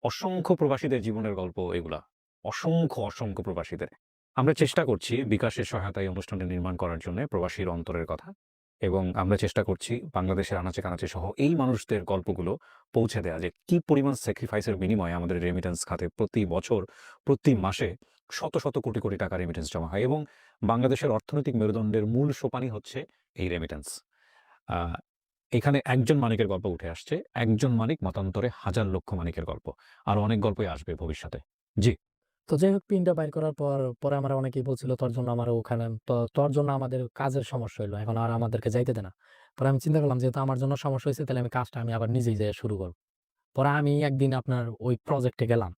অসংখ্য প্রবাসীদের জীবনের গল্প এগুলা। অসংখ্য প্রবাসীদের। আমরা চেষ্টা করছি বিকাশের সহায়তায় অনুষ্ঠানটি নির্মাণ করার জন্যে প্রবাসীর অন্তরের কথা। এবং আমরা চেষ্টা করছি বাংলাদেশের আনাচে-কানাচে সহ এই মানুষদের গল্পগুলো পৌঁছে দেয়া যে কি পরিমাণ স্যাক্রিফাইস এর বিনিময়ে আমাদের রেমিটেন্স খাতে প্রতি বছর, প্রতি মাসে শত কোটি টাকা রেমিটেন্স জমা হয় এবং বাংলাদেশের অর্থনৈতিক মেরুদণ্ডের মূল সোপানই হচ্ছে এই রেমিটেন্স। আ এখানে একজন মানিকের গল্প উঠে আসছে। একজন মানিক মতান্তরে হাজার লক্ষ মানিকের গল্প। আরো অনেক গল্পই আসবে ভবিষ্যতে। জি। তো যাই হোক পিনটা বাইর করার পর পরে আমার অনেকেই বলছিল তোর জন্য আমার ওখানে তোর জন্য আমাদের কাজের সমস্যা হইলো। এখন আর আমাদেরকে যাইতে দে না। পরে আমি চিন্তা করলাম যেহেতু আমার জন্য সমস্যা হইছে তাহলে আমি কাজটা আবার নিজেই যাইয়া শুরু করব। পরে আমি একদিন আপনার ওই প্রজেক্টে গেলাম।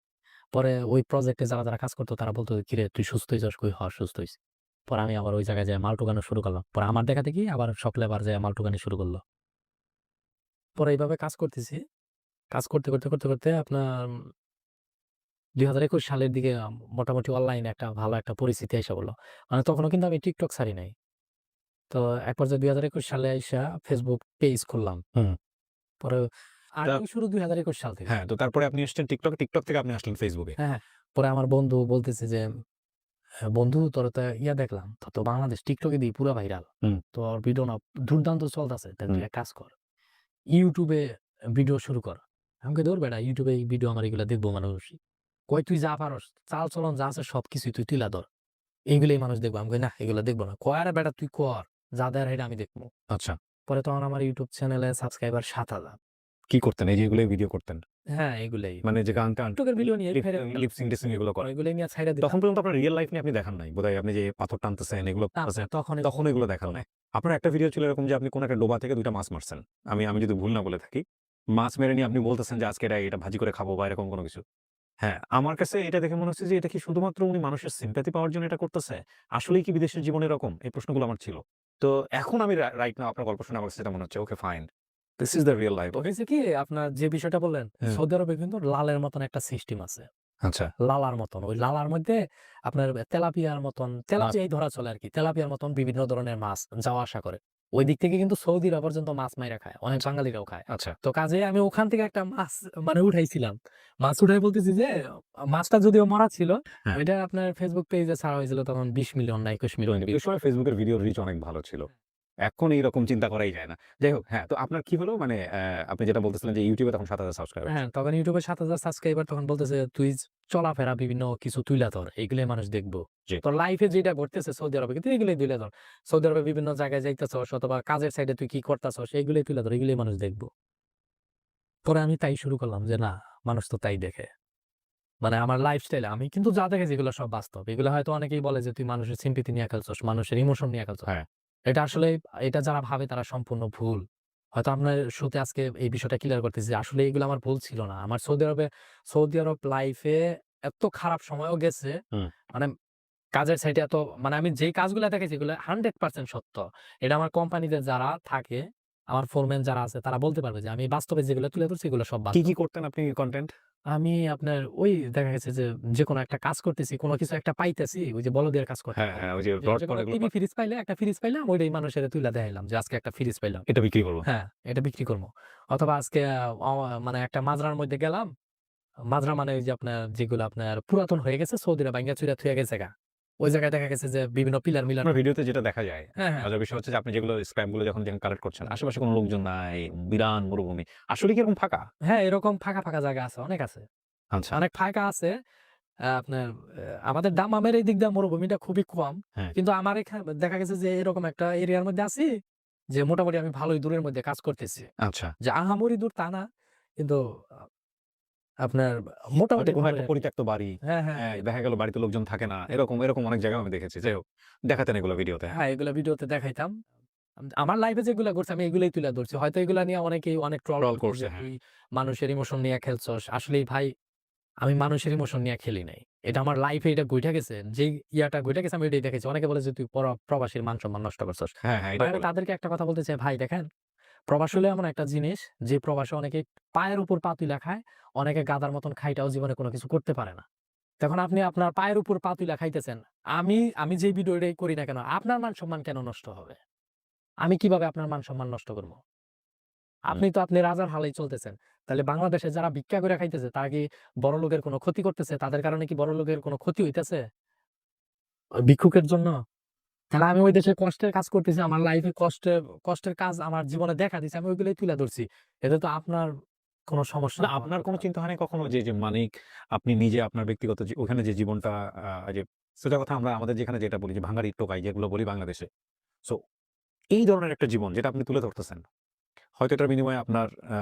পরে ওই প্রজেক্টে যারা কাজ করতো তারা বলতো, "কিরে তুই সুস্থ হইছস?" কই, "হ সুস্থ হইছি।" পরে আমি আবার ওই জায়গায় যেয়ে মাল টুকানো শুরু করলাম। পরে আমার দেখা দেখি আবার সব লেবার যেয়ে মাল টুকানি শুরু করল। পরে এইভাবে কাজ করতেছি। কাজ করতে আপনার ২০২১ সালের দিকে মোটামুটি অনলাইনে একটা ভালো একটা পরিস্থিতি আইসা পড়ল। মানে তখনও কিন্তু আমি TikTok ছাড়ি নাই। তো এক পর্যায়ে ২০২১ সালে আইসা Facebook পেজ খুললাম। হুম। পরে তা আর্নিং শুরু ২০২১ সাল থেকে। হ্যাঁ, তো তারপরে আপনি এসছেন টিকটক থেকে আপনি আসলেন ফেসবুকে। হ্যাঁ, হ্যাঁ। পরে আমার বন্ধু বলতেছে যে, বন্ধু তোর তো দেখলাম। তোর তো বাংলাদেশ TikTok এ দিয়ে পুরা ভাইরাল। হুম, তোর ভিডিও না দুর্দান্ত চলতেছে। তাহলে হুম। তুই এক কাজ কর। YouTube এ ভিডিও শুরু কর।" আমি কই, "ধুর বেটা YouTube এ ভিডিও আমার এগুলা দেখবো মানুষ।" কয়, "তুই যা পারস, চাল-চলন যা আছে সবকিছুই তুই তুইলা ধর। এইগুলাই মানুষ দেখবো।" আমি কই, "না এগুলা দেখবো না।" কয়, "আরে বেটা তুই কর। যা দেয়ার হেডা আমি দেখবো।" আচ্ছা। পরে তখন আমার YouTube চ্যানেলে সাবস্ক্রাইবার ৭,০০০। কি করতেন? এই যে এগুলোই ভিডিও করতেন? হ্যাঁ, এগুলাই। মানে যে গান-টান TikTok এর ভিডিও নিয়ে ছাইড়া দিতাম। লিপসিং টিপসিং এগুলো করেন? এগুলাই নিয়ে ছাইড়া তখন দিতাম। পর্যন্ত আপনার রিয়াল লাইফ নিয়ে আপনি দেখান নাই। বোধহয় আপনি যে পাথর টানতেছেন এগুলো না, করতেছেন, তখন তখন এগুলো দেখান নাই। আপনার একটা ভিডিও ছিল এরকম যে আপনি কোন একটা ডোবা থেকে ২ টা মাছ মারছেন। আমি যদি ভুল না বলে থাকি। মাছ মেরে নিয়ে আপনি বলতেছেন যে আজকে এটা ভাজি করে খাবো বা এরকম কোন কিছু। হ্যাঁ, আমার কাছে এটা দেখে মনে হচ্ছে যে এটা কি শুধুমাত্র উনি মানুষের সিম্প্যাথি পাওয়ার জন্য এটা করতেছে? আসলেই কি বিদেশের জীবন এরকম? এই প্রশ্নগুলো আমার ছিল। তো এখন আমি রাইট নাও আপনার গল্প শুনে আমার কাছে যেটা মনে হচ্ছে okay fine. This is the Real life. তো হয়েছে কি আপনার যে বিষয়টা বললেন, হ্যাঁ। সৌদি আরবে কিন্তু লালের মতন একটা সিস্টেম আছে। আচ্ছা। লালার মতন। ওই লালার মধ্যে আপনার তেলাপিয়ার মতন, তেলাপিয়াই ধরা চলে আরকি। তেলাপিয়ার মতন বিভিন্ন ধরনের মাছ যাওয়া আসা করে। ওই দিক থেকে কিন্তু সৌদিরা পর্যন্ত মাছ মাইরা খায়। অনেক বাঙালিরাও খায়। আচ্ছা। তো কাজেই আমি ওখান থেকে একটা মাছ মানে উঠাইছিলাম। মাছ উঠাই বলতেছি যে মাছটা যদিও মরা ছিল, হ্যাঁ। ওইটা আপনার Facebook পেজে ছাড়া হয়েছিল তখন 20 মিলিয়ন না 21 মিলিয়ন ওই সময় ফেসবুকের ভিডিওর রিচ অনেক ভালো ছিল। এখন এইরকম চিন্তা করাই যায় না। যাই হোক, হ্যাঁ, তো আপনার কি হলো মানে আপনি যেটা বলতেছিলেন যে YouTube এ তখন ৭,০০০ সাবস্ক্রাইবার। হ্যাঁ, তখন YouTube এ ৭,০০০ সাবস্ক্রাইবার তখন বলতেছে, "তুই চলাফেরা বিভিন্ন কিছু তুইলা ধর। এগুলাই মানুষ দেখবো। জি। তোর লাইফে যেটা ঘটতেছে সৌদি আরবে তুই এগুলাই তুইলা ধর। সৌদি আরবে বিভিন্ন জায়গায় যাইতেছস অথবা কাজের সাইডে তুই কি করতাছস এগুলাই তুইলা ধর। এগুলাই মানুষ দেখবো।" পরে আমি তাই শুরু করলাম যে না, মানুষ তো তাই দেখে। মানে আমার লাইফস্টাইল আমি কিন্তু যা দেখেছি এগুলো সব বাস্তব। এগুলো হয়তো অনেকেই বলে যে তুই মানুষের sympathy নিয়ে খেলছস, মানুষের ইমোশন নিয়ে খেলছস। হ্যাঁ। এটা আসলে এটা যারা ভাবে তারা সম্পূর্ণ ভুল। হয়তো আপনার শুতে আজকে এই বিষয়টা ক্লিয়ার করতেছি যে আসলে এগুলো আমার ভুল ছিল না। আমার সৌদি আরব লাইফে এত খারাপ সময়ও গেছে। হুম। মানে কাজের সাইডে এত মানে আমি যেই কাজগুলা দেখেছি এগুলো 100% সত্য। এটা আমার কোম্পানিতে যারা থাকে, আমার ফোরম্যান যারা আছে তারা বলতে পারবে যে আমি বাস্তবে যেগুলো তুলে ধরছি এগুলো সব কি, বাস্তব। কি করতেন আপনি কনটেন্ট? আমি আপনার ওই দেখা গেছে যে যেকোনো একটা কাজ করতেছি, কোন কিছু একটা পাইতেছি, ওই যে বলদের কাজ হ্যাঁ, করতেছি। হ্যাঁ, ওই যে যে রড যেকোনো ফড এগুলো টিভি ফ্রিজ পাইলে একটা ফ্রিজ পাইলাম ওইটাই মানুষের তুইলা দেখাইলাম যে আজকে একটা ফ্রিজ পাইলাম। এটা বিক্রি করব। হ্যাঁ, এটা বিক্রি করবো। অথবা আজকে মানে একটা মাজরার মধ্যে গেলাম। মাজরা মানে ওই যে আপনার যেগুলো আপনার পুরাতন হয়ে গেছে সৌদিরা ভাইঙ্গা চুইরা থুইয়া গেছে গা। ওই জায়গায় দেখা গেছে যে বিভিন্ন পিলার মিলার আপনার ভিডিওতে যেটা দেখা যায়, হ্যাঁ, হ্যাঁ। মজার বিষয় হচ্ছে যে আপনি যেগুলো স্ক্র্যাপ গুলো যখন কালেক্ট করছেন, আশেপাশে কোনো লোকজন নাই, বিরান মরুভূমি। আসলে কি এরকম ফাঁকা? হ্যাঁ, এরকম ফাঁকা, ফাঁকা জায়গা আছে, অনেক আছে। আচ্ছা। অনেক ফাঁকা আছে। আপনার আমাদের দামামের এই দিক দিয়ে মরুভূমিটা খুবই কম। হ্যাঁ। কিন্তু আমার দেখা গেছে যে এরকম একটা এরিয়ার মধ্যে আছি যে মোটামুটি আমি ভালোই দূরের মধ্যে কাজ করতেছি। আচ্ছা। যে আহামরি দূর তা না। কিন্তু আপনার হয়তো মোটামুটি কোনো ভালোই একটা আরকি। পরিত্যক্ত বাড়ি। হ্যাঁ, হ্যাঁ, হ্যাঁ, হ্যাঁ। দেখা গেল বাড়িতে লোকজন থাকে না। এরকম অনেক জায়গায় আমি দেখেছি। যাই হোক, দেখাতেন এগুলো ভিডিওতে। হ্যাঁ, এগুলা ভিডিওতে দেখাইতাম। আমার লাইফে যেগুলা ঘটছে আমি এগুলাই তুলে ধরছি। হয়তো এগুলা নিয়ে অনেকেই অনেক ট্রল ট্রল করছে করছে, যে, হ্যাঁ। "তুই মানুষের ইমোশন নিয়ে খেলছস।" আসলেই ভাই আমি মানুষের ইমোশন নিয়ে খেলি নাই। এটা আমার লাইফে এটা ঘইটা গেছে। যেই ইয়াটা ঘইটা গেছে আমি এটাই দেখেছি। অনেকে বলে যে, "তুই প্রবাসীর মান-সম্মান নষ্ট করছস।" হ্যাঁ, হ্যাঁ, ভাই এটাই আমি বলে। তাদেরকে একটা কথা বলতে চাই, ভাই দেখেন, প্রবাস হলো এমন একটা জিনিস যে প্রবাসে অনেকে পায়ের উপর পা তুইলা খায়, অনেকে গাধার মতন খাইটাও জীবনে কোনো কিছু করতে পারে না। তখন আপনি আপনার পায়ের উপর পা তুইলা খাইতেছেন। আমি যেই ভিডিওটাই করি না কেন, আপনার মান-সম্মান কেন নষ্ট হবে? আমি কিভাবে আপনার মান-সম্মান নষ্ট করব? হুম। আপনি রাজার হালেই চলতেছেন। তাহলে বাংলাদেশে যারা ভিক্ষা করে খাইতেছে তারা কি বড়লোকের কোনো ক্ষতি করতেছে? তাদের কারণে কি বড়লোকের কোনো ক্ষতি হইতেছে? ভিক্ষুকের জন্য? তাহলে আমি ওই দেশে কষ্টের কাজ করতেছি। আমার লাইফে কষ্টের কাজ আমার জীবনে দেখা দিছে। আমি ওইগুলোই তুলে ধরছি। এতে তো আপনার কোনো সমস্যা না, হওয়ার আপনার কথা কোনো না। চিন্তা হয় নাই কখনো যে মানিক আপনি নিজে আপনার ব্যক্তিগত ওখানে যে জীবনটা যে সোজা কথা আমরা আমাদের যেখানে যেটা বলি যে ভাঙাড়ি টোকাই যেগুলো বলি বাংলাদেশে। সো এই ধরনের একটা জীবন যেটা আপনি তুলে ধরতেছেন। হয়তো এটার বিনিময়ে আপনার আ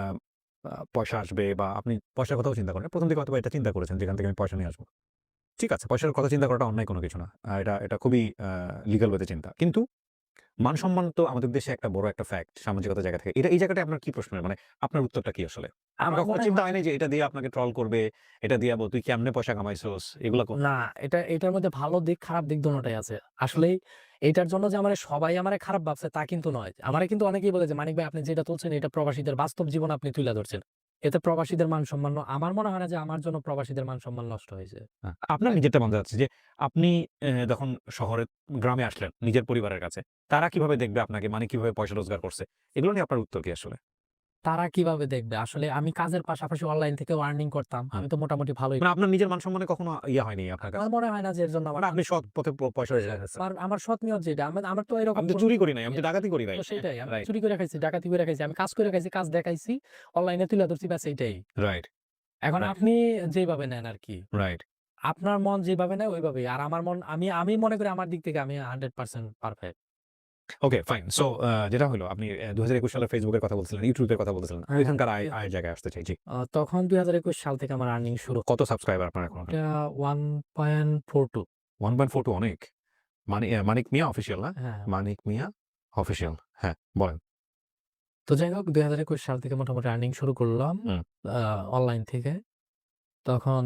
আ পয়সা আসবে বা আপনি পয়সার কথাও চিন্তা করেন। ১ম দিকে হয়তোবা এটা চিন্তা করেছেন যেখান থেকে আমি পয়সা নিয়ে আসবো। ঠিক আছে, পয়সার কথা চিন্তা করাটা অন্যায় কোনো কিছু না। এটা খুবই লিগ্যাল ওয়েতে চিন্তা। কিন্তু মান-সম্মান তো আমাদের দেশে একটা বড় একটা ফ্যাক্ট সামাজিকতার জায়গা থেকে। এই জায়গাটায় আপনার কি প্রশ্ন? মানে আপনার উত্তরটা কি আসলে? আপনার আমার কখনো মনে চিন্তা হয় হয় নাই যে এটা দিয়ে আপনাকে ট্রল করবে, এটা দিয়ে তুই কেমনে পয়সা কামাইছস? এগুলা না, এটার মধ্যে ভালো দিক, খারাপ দিক দোনোটাই আছে। আসলেই এইটার জন্য যে সবাই আমারে খারাপ ভাবছে তা কিন্তু নয়। আমারে কিন্তু অনেকেই বলে যে, "মানিক ভাই আপনি যেটা তুলছেন এটা প্রবাসীদের বাস্তব জীবন আপনি তুইলা ধরছেন। এতে প্রবাসীদের মান-সম্মান আমার মনে হয় না যে আমার জন্য প্রবাসীদের মান-সম্মান নষ্ট হয়েছে।" আপনার নিজেরটা জানতে চাচ্ছি যে আপনি যখন গ্রামে আসলেন নিজের পরিবারের কাছে, তারা কিভাবে দেখবে আপনাকে? মানে কিভাবে পয়সা রোজগার করছে? এগুলো নিয়ে আপনার উত্তর কি আসলে? তারা কিভাবে দেখবে? আসলে আমি কাজের পাশাপাশি অনলাইন থেকেও আর্নিং করতাম। হুম। আমি তো মোটামুটি ভালোই মানে আপনার নিজের মান-সম্মানে কখনো হয়নি আপনার আমার কাছে? মনে হয় না যে এর জন্য আমার মানে আপনি সৎ পথে পয়সা রোজগার করছেন। আমার সৎ নিয়ত যেটা আমার তো এরকম আমি তো কোনো চুরি কিছু করি নাই, আমি নাই। তো ডাকাতি করি নাই। তো সেটাই। আমি রাইট, চুরি করে খাইছি, ডাকাতি করে খাইছি। আমি কাজ করে খাইছি, কাজ দেখাইছি। অনলাইনে তুলে ধরছি ব্যাস এইটাই। রাইট, এখন রাইট, আপনি যেভাবে নেন আরকি। রাইট। আপনার মন যেভাবে নেয় ওইভাবেই। আর আমার মন আমি মনে করি আমার দিক থেকে আমি 100% পারফেক্ট। ওকে, ফাইন। সো যেটা হলো আপনি ২০২১ সালে Facebook এর কথা বলছিলেন, YouTube এর কথা বলছিলেন। হ্যাঁ, হ্যাঁ। ওইখানকার আয়ের জায়গায় আসতে চাই। জি। তখন 2021 সাল থেকে আমার আর্নিং শুরু। কত সাবস্ক্রাইবার আপনার এখন? এটা 1.42 1.42 অনেক। মানিক মিয়া অফিসিয়াল না? হ্যাঁ। মানিক মিয়া অফিসিয়াল। হ্যাঁ, বলেন। তো যাই হোক 2021 সাল থেকে মোটামুটি আর্নিং শুরু করলাম হুম। আ অনলাইন থেকে। তখন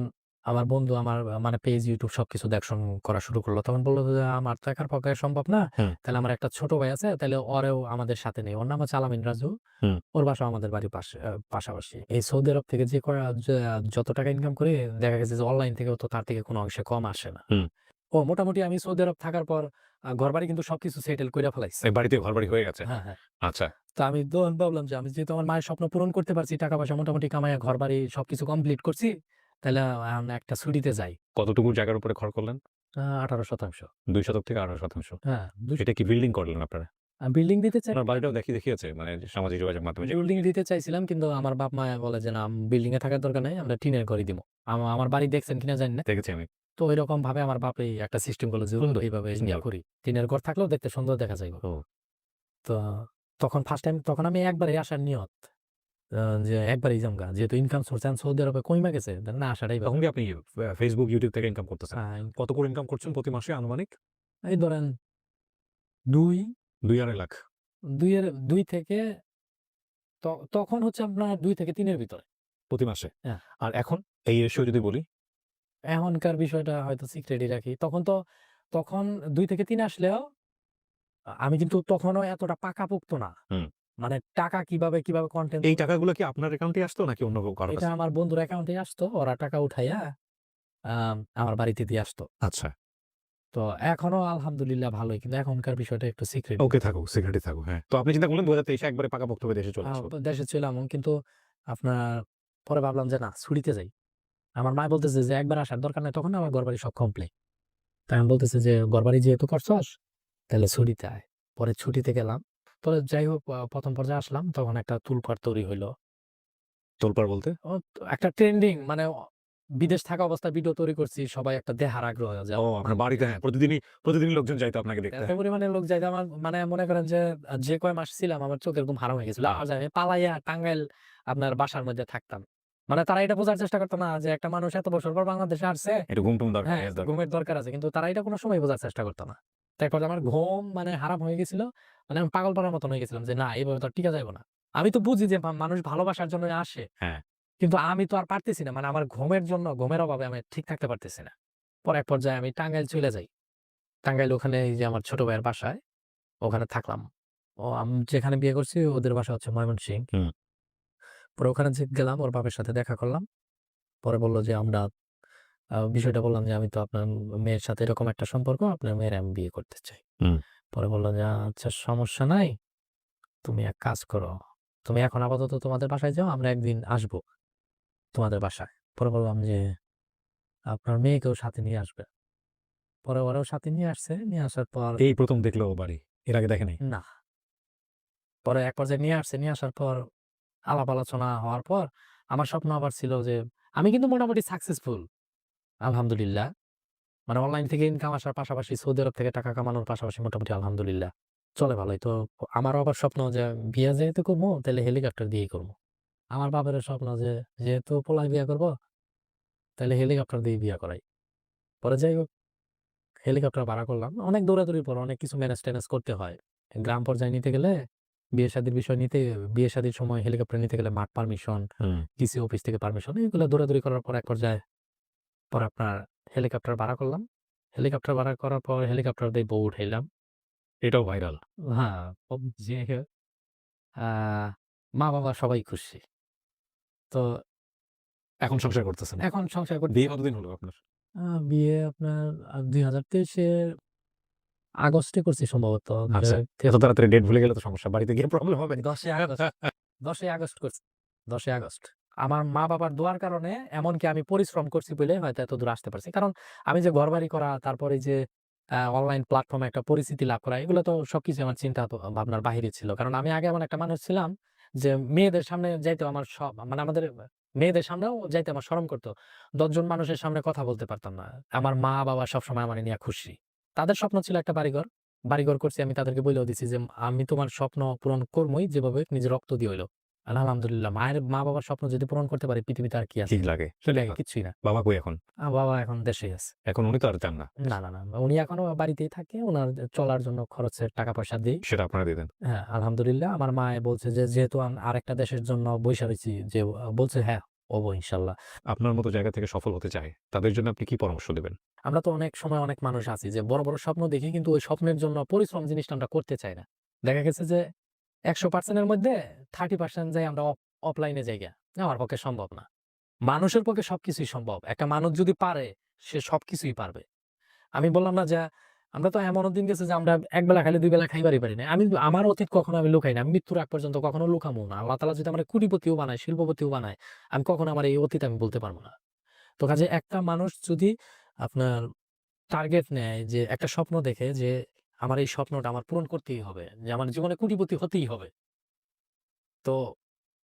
আমার বন্ধু আমার মানে পেজ, YouTube সবকিছু দেখশন করা শুরু করলো। তখন বলল যে, "আমার তো একার পক্ষে সম্ভব না। হুম, তাহলে আমার একটা ছোট ভাই আছে, তাইলে ওরেও আমাদের সাথে নেই।" ওর নাম হচ্ছে আলামিন রাজু। হুম। ওর বাসাও আমাদের বাড়ির পাশাপাশি। এই সৌদি আরব থেকে যে যত টাকা ইনকাম করি, দেখা গেছে যে অনলাইন থেকেও তো তার থেকে কোনো অংশে কম আসে না। হুম। মোটামুটি আমি সৌদি আরব থাকার পর ঘরবাড়ি কিন্তু সবকিছু সেটেল কইরা ফেলাইছি। এই বাড়িতে ঘরবাড়ি হয়ে গেছে। হ্যাঁ, হ্যাঁ। আচ্ছা। তো আমি তখন ভাবলাম যে আমি যেহেতু আমার মায়ের স্বপ্ন পূরণ করতে পারছি, টাকা-পয়সা মোটামুটি কামাইয়া ঘরবাড়ি সবকিছু কমপ্লিট করছি, তাইলে একটা ছুটিতে যাই। কতটুকু জায়গার উপরে ঘর করলেন? 18% ২ শতক থেকে ১৮%। হ্যাঁ, এটা কি বিল্ডিং করলেন আপনারা? বিল্ডিং দিতে চাই আপনার বাড়িটাও দেখিয়েছে মানে সামাজিক যোগাযোগ মাধ্যমে যে বিল্ডিং দিতে চাইছিলাম কিন্তু আমার বাপ-মা বলে যে, "না, বিল্ডিং এ থাকার দরকার নাই। আমরা টিনের ঘরই দিমু।" আমার বাড়ি দেখছেন কিনা জানি না। দেখেছি আমি। তো ঐরকম ভাবে আমার বাপ এই একটা সিস্টেম করলো যে, সুন্দর, এইভাবে ইয়া সুন্দর। করি। টিনের ঘর থাকলেও দেখতে সুন্দর দেখা যাইব। ও তো তখন ফার্স্ট টাইম তখন আমি একবারই আসার নিয়ত। আ যে একবারই যামগা। যেহেতু ইনকাম সোর্স এখন সৌদি আরবে কইমা গেছে। না আসাটাই তখন ভালো। কি আপনি Facebook, YouTube থেকে ইনকাম করতেছেন? হ্যাঁ, কত করে ইনকাম করছেন প্রতি মাসে আনুমানিক? এই ধরেন ২, ২-২.৫ লাখ ২ থেকে ত তখন হচ্ছে আপনার ২ থেকে ৩ এর ভিতরে। প্রতি মাসে। হ্যাঁ, আর এখন এই রেশিও যদি বলি? এখনকার বিষয়টা হয়তো সিক্রেটই রাখি। তখন ২ থেকে ৩ আসলেও আমি কিন্তু তখনও এতটা পাকাপোক্ত না। হুম। মানে টাকা কিভাবে কনটেন্ট এই টাকাগুলো কি আপনার অ্যাকাউন্টেই আসতো নাকি অন্য কারো এটা কাছে? আমার বন্ধুর অ্যাকাউন্টে আসতো। ওরা টাকা উঠাইয়া আমার বাড়িতে দিয়ে আসতো। আচ্ছা। তো এখনো আলহামদুলিল্লাহ ভালোই। কিন্তু এখনকার বিষয়টা একটু সিক্রেট। ওকে থাকুক, সিক্রেটই থাকুক। হ্যাঁ। তো আপনি চিন্তা করলেন ২০২৩ এ একবারে পাকাপোক্তভাবে দেশে চলে আসবো। দেশে ছিলাম কিন্তু আপনার পরে ভাবলাম যে না ছুটিতে যাই। আমার মা বলতেছে যে একবার আসার দরকার নাই। তখন আমার ঘরবাড়ি সব কমপ্লিট। তাই আমি বলতেছে যে ঘরবাড়ি যেহেতু করছস তাহলে ছুটিতে আয়। পরে ছুটিতে গেলাম। পরে যাই হোক ১ম পর্যায়ে আসলাম তখন একটা তুলপাড় তৈরি হইলো। তোলপাড় বলতে? একটা ট্রেন্ডিং মানে বিদেশ থাকা অবস্থায় ভিডিও তৈরি করছি। সবাই একটা দেখার আগ্রহ যে ও আপনার বাড়িতে হ্যাঁ, প্রতিদিনই লোকজন যাইতো আপনাকে দেখতে। এত পরিমাণে লোক যাইতো আমার মানে মনে করেন যে যে কয় মাস ছিলাম আমার চোখের ঘুম হারাম হয়ে গেছিল। বাহ! আর যে আমি পালাইয়া টাঙ্গাইল আপনার বাসার মধ্যে থাকতাম। মানে তারা এটা বোঝার চেষ্টা করত না যে একটা মানুষ এত বছর পর বাংলাদেশে আসছে। একটু ঘুম-টুম দরকার, হ্যাঁ, রেস্ট দরকার। ঘুমের দরকার আছে। কিন্তু তারা এটা কোন সময় বোঝার চেষ্টা করত না। তারপর আমার ঘুম মানে হারাম হয়ে গেছিল। মানে আমি পাগল পাড়ার মতন হয়ে গেছিলাম যে না এভাবে তো আর টিকা যাইব না। আমি তো বুঝি যে মানুষ ভালোবাসার জন্যই আসে। হ্যাঁ। কিন্তু আমি তো আর পারতেছি না। মানে আমার ঘুমের অভাবে আমি ঠিক থাকতে পারতেছি না। পরে এক পর্যায়ে আমি টাঙ্গাইল চইলা যাই। টাঙ্গাইল ওখানে এই যে আমার ছোট ভাইয়ের বাসায় ওখানে থাকলাম। আমি যেখানে বিয়ে করছি ওদের বাসা হচ্ছে ময়মনসিংহ। হুম। পরে ওখানে যে গেলাম ওর বাপের সাথে দেখা করলাম। পরে বলল যে আমরা বিষয়টা বললাম যে, "আমি তো আপনার মেয়ের সাথে এরকম একটা সম্পর্ক, আপনার মেয়ের আমি বিয়ে করতে চাই।" হুম। পরে বলল যে, "আচ্ছা সমস্যা নাই। তুমি এক কাজ করো। তুমি এখন আপাতত তোমাদের বাসায় যাও। আমরা একদিন আসবো তোমাদের বাসায়।" পরে বললাম যে, "আপনার মেয়েকেও সাথে নিয়ে আসবেন।" পরে ওরাও সাথে নিয়ে আসছে। নিয়ে আসার পর এই ১ম দেখলো ও বাড়ি। এর আগে দেখে নাই। না। পরে এক পর্যায়ে নিয়ে আসছে। নিয়ে আসার পর আলাপ আলোচনা হওয়ার পর আমার স্বপ্ন আবার ছিল যে আমি কিন্তু মোটামুটি সাকসেসফুল আলহামদুলিল্লাহ। মানে অনলাইন থেকে ইনকাম আসার পাশাপাশি সৌদি আরব থেকে টাকা কামানোর পাশাপাশি মোটামুটি আলহামদুলিল্লাহ চলে ভালোই। তো আমারও আবার স্বপ্ন যে বিয়া যেহেতু করবো তাইলে হেলিকপ্টার দিয়েই করবো। আমার বাপেরও স্বপ্ন যে যেহেতু পোলায় বিয়া করবো তাইলে হেলিকপ্টার দিয়ে বিয়া করাই। পরে যাই হোক হেলিকপ্টার ভাড়া করলাম। অনেক দৌড়াদৌড়ির পর অনেক কিছু ম্যানেজ-ট্যানেজ করতে হয়। গ্রাম পর্যায়ে নিতে গেলে বিয়ে-শাদির বিষয় নিতে বিয়ে-শাদির সময় হেলিকপ্টার নিতে গেলে মাঠ পারমিশন, হুম। ডিসি অফিস থেকে পারমিশন এগুলো দৌড়াদৌড়ি করার পর এক পর্যায়ে পরে আপনার হেলিকপ্টার ভাড়া করলাম। হেলিকপ্টার ভাড়া করার পর হেলিকপ্টার দিয়ে বউ উঠাইলাম। এটাও ভাইরাল। হ্যাঁ, যে আ মা-বাবা সবাই খুশি। তো এখন সংসার করতেছেন। এখন সংসার করতে বিয়ে কতদিন হলো আপনার? বিয়ে আপনার ২০২৩ এর আগস্টে করছি সম্ভবত। আচ্ছা। এত তাড়াতাড়ি ডেট ভুলে গেলে তো সমস্যা। বাড়িতে গিয়ে প্রবলেম হবে। ১০ই আগস্ট ১০ই আগস্ট করছি। ১০ই আগস্ট। আমার মা-বাবার দোয়ার কারণে এমনকি আমি পরিশ্রম করছি বলে হয়তো এতদূর আসতে পারছি। কারণ আমি যে ঘরবাড়ি করা, তারপরে যে অনলাইন প্ল্যাটফর্মে একটা পরিচিতি লাভ করা, এগুলো তো সবকিছু আমার চিন্তা ভাবনার বাহিরে ছিল। কারণ আমি আগে এমন একটা মানুষ ছিলাম যে মেয়েদের সামনে যাইতেও আমার মানে আমাদের মেয়েদের সামনেও যাইতে আমার শরম করত। ১০ জন মানুষের সামনে কথা বলতে পারতাম না। আমার মা-বাবা সবসময় আমারে নিয়ে খুশি। তাদের স্বপ্ন ছিল একটা বাড়িঘর। বাড়িঘর করছি আমি তাদেরকে বইলেও দিছি যে, "আমি তোমার স্বপ্ন পূরণ করবোই যেভাবে হোক নিজের রক্ত দিয়ে হইলো।" আলহামদুলিল্লাহ। মা-বাবার স্বপ্ন যদি পূরণ করতে পারি পৃথিবীতে আর কি আছে? ঠিক লাগে। চলে কিছুই না। বাবা কই এখন? বাবা এখন দেশেই আছে। এখন উনি তো আর যান না। না। উনি এখনো বাড়িতেই থাকে। উনার চলার জন্য খরচের টাকা-পয়সা দেই। সেটা আপনারা দিয়ে দেন। হ্যাঁ, আলহামদুলিল্লাহ। আমার মা বলছে যে, যেহেতু আরেকটা দেশের জন্য বইসা রইছি যে বলছে, "হ্যাঁ, হবো ইনশাল্লাহ। আপনার মতো জায়গা থেকে সফল হতে চায়, তাদের জন্য আপনি কি পরামর্শ দেবেন? আমরা তো অনেক সময় অনেক মানুষ আছি যে বড়, বড় স্বপ্ন দেখি কিন্তু ওই স্বপ্নের জন্য পরিশ্রম জিনিসটা আমরা করতে চাই না। দেখা গেছে যে ১০০% এর মধ্যে 30% যাই আমরা অফলাইনে যাইগা। আমার পক্ষে সম্ভব না। মানুষের পক্ষে সবকিছুই সম্ভব। একটা মানুষ যদি পারে সে সবকিছুই পারবে। আমি বললাম না যে আমরা তো এমনও দিন গেছে যে আমরা ১ বেলা খাইলে ২ বেলা খাইবারই পারি না। আমার অতীত কখনো আমি লুকাই না। আমি মৃত্যুর আগ পর্যন্ত কখনো লুকামও না। আল্লাহ তাআলা যদি আমারে কোটিপতিও বানায়, শিল্পপতিও বানায়, আমি কখনো আমার এই অতীত আমি বলতে পারব না। তো কাজেই একটা মানুষ যদি আপনার টার্গেট নেয় যে একটা স্বপ্ন দেখে যে আমার এই স্বপ্নটা আমার পূরণ করতেই হবে। যে আমার জীবনে কোটিপতি হতেই হবে। তো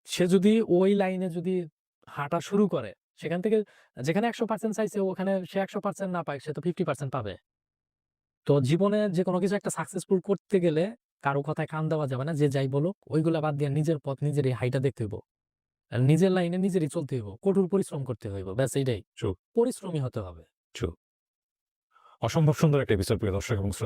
সে যদি ওই লাইনে যদি হাঁটা শুরু করে, সেখান থেকে যেখানে ১০০% চাইছে ওখানে সে ১০০% না পায়, সে তো 50% পাবে। তো জীবনে যেকোনো কিছু একটা সাকসেসফুল করতে গেলে কারো কথায় কান দেওয়া যাবে না। যে যাই বলুক ওইগুলা বাদ দিয়ে নিজের পথ নিজেরই হাইটা দেখতে হইব। আর নিজের লাইনে নিজেরই চলতে হইব। কঠোর পরিশ্রম করতে হইব। ব্যাস এইটাই। ট্রু, পরিশ্রমী হতে হবে। ট্রু। অসম্ভব সুন্দর একটা এপিসোড প্রিয় দর্শক এবং শ্রোতা।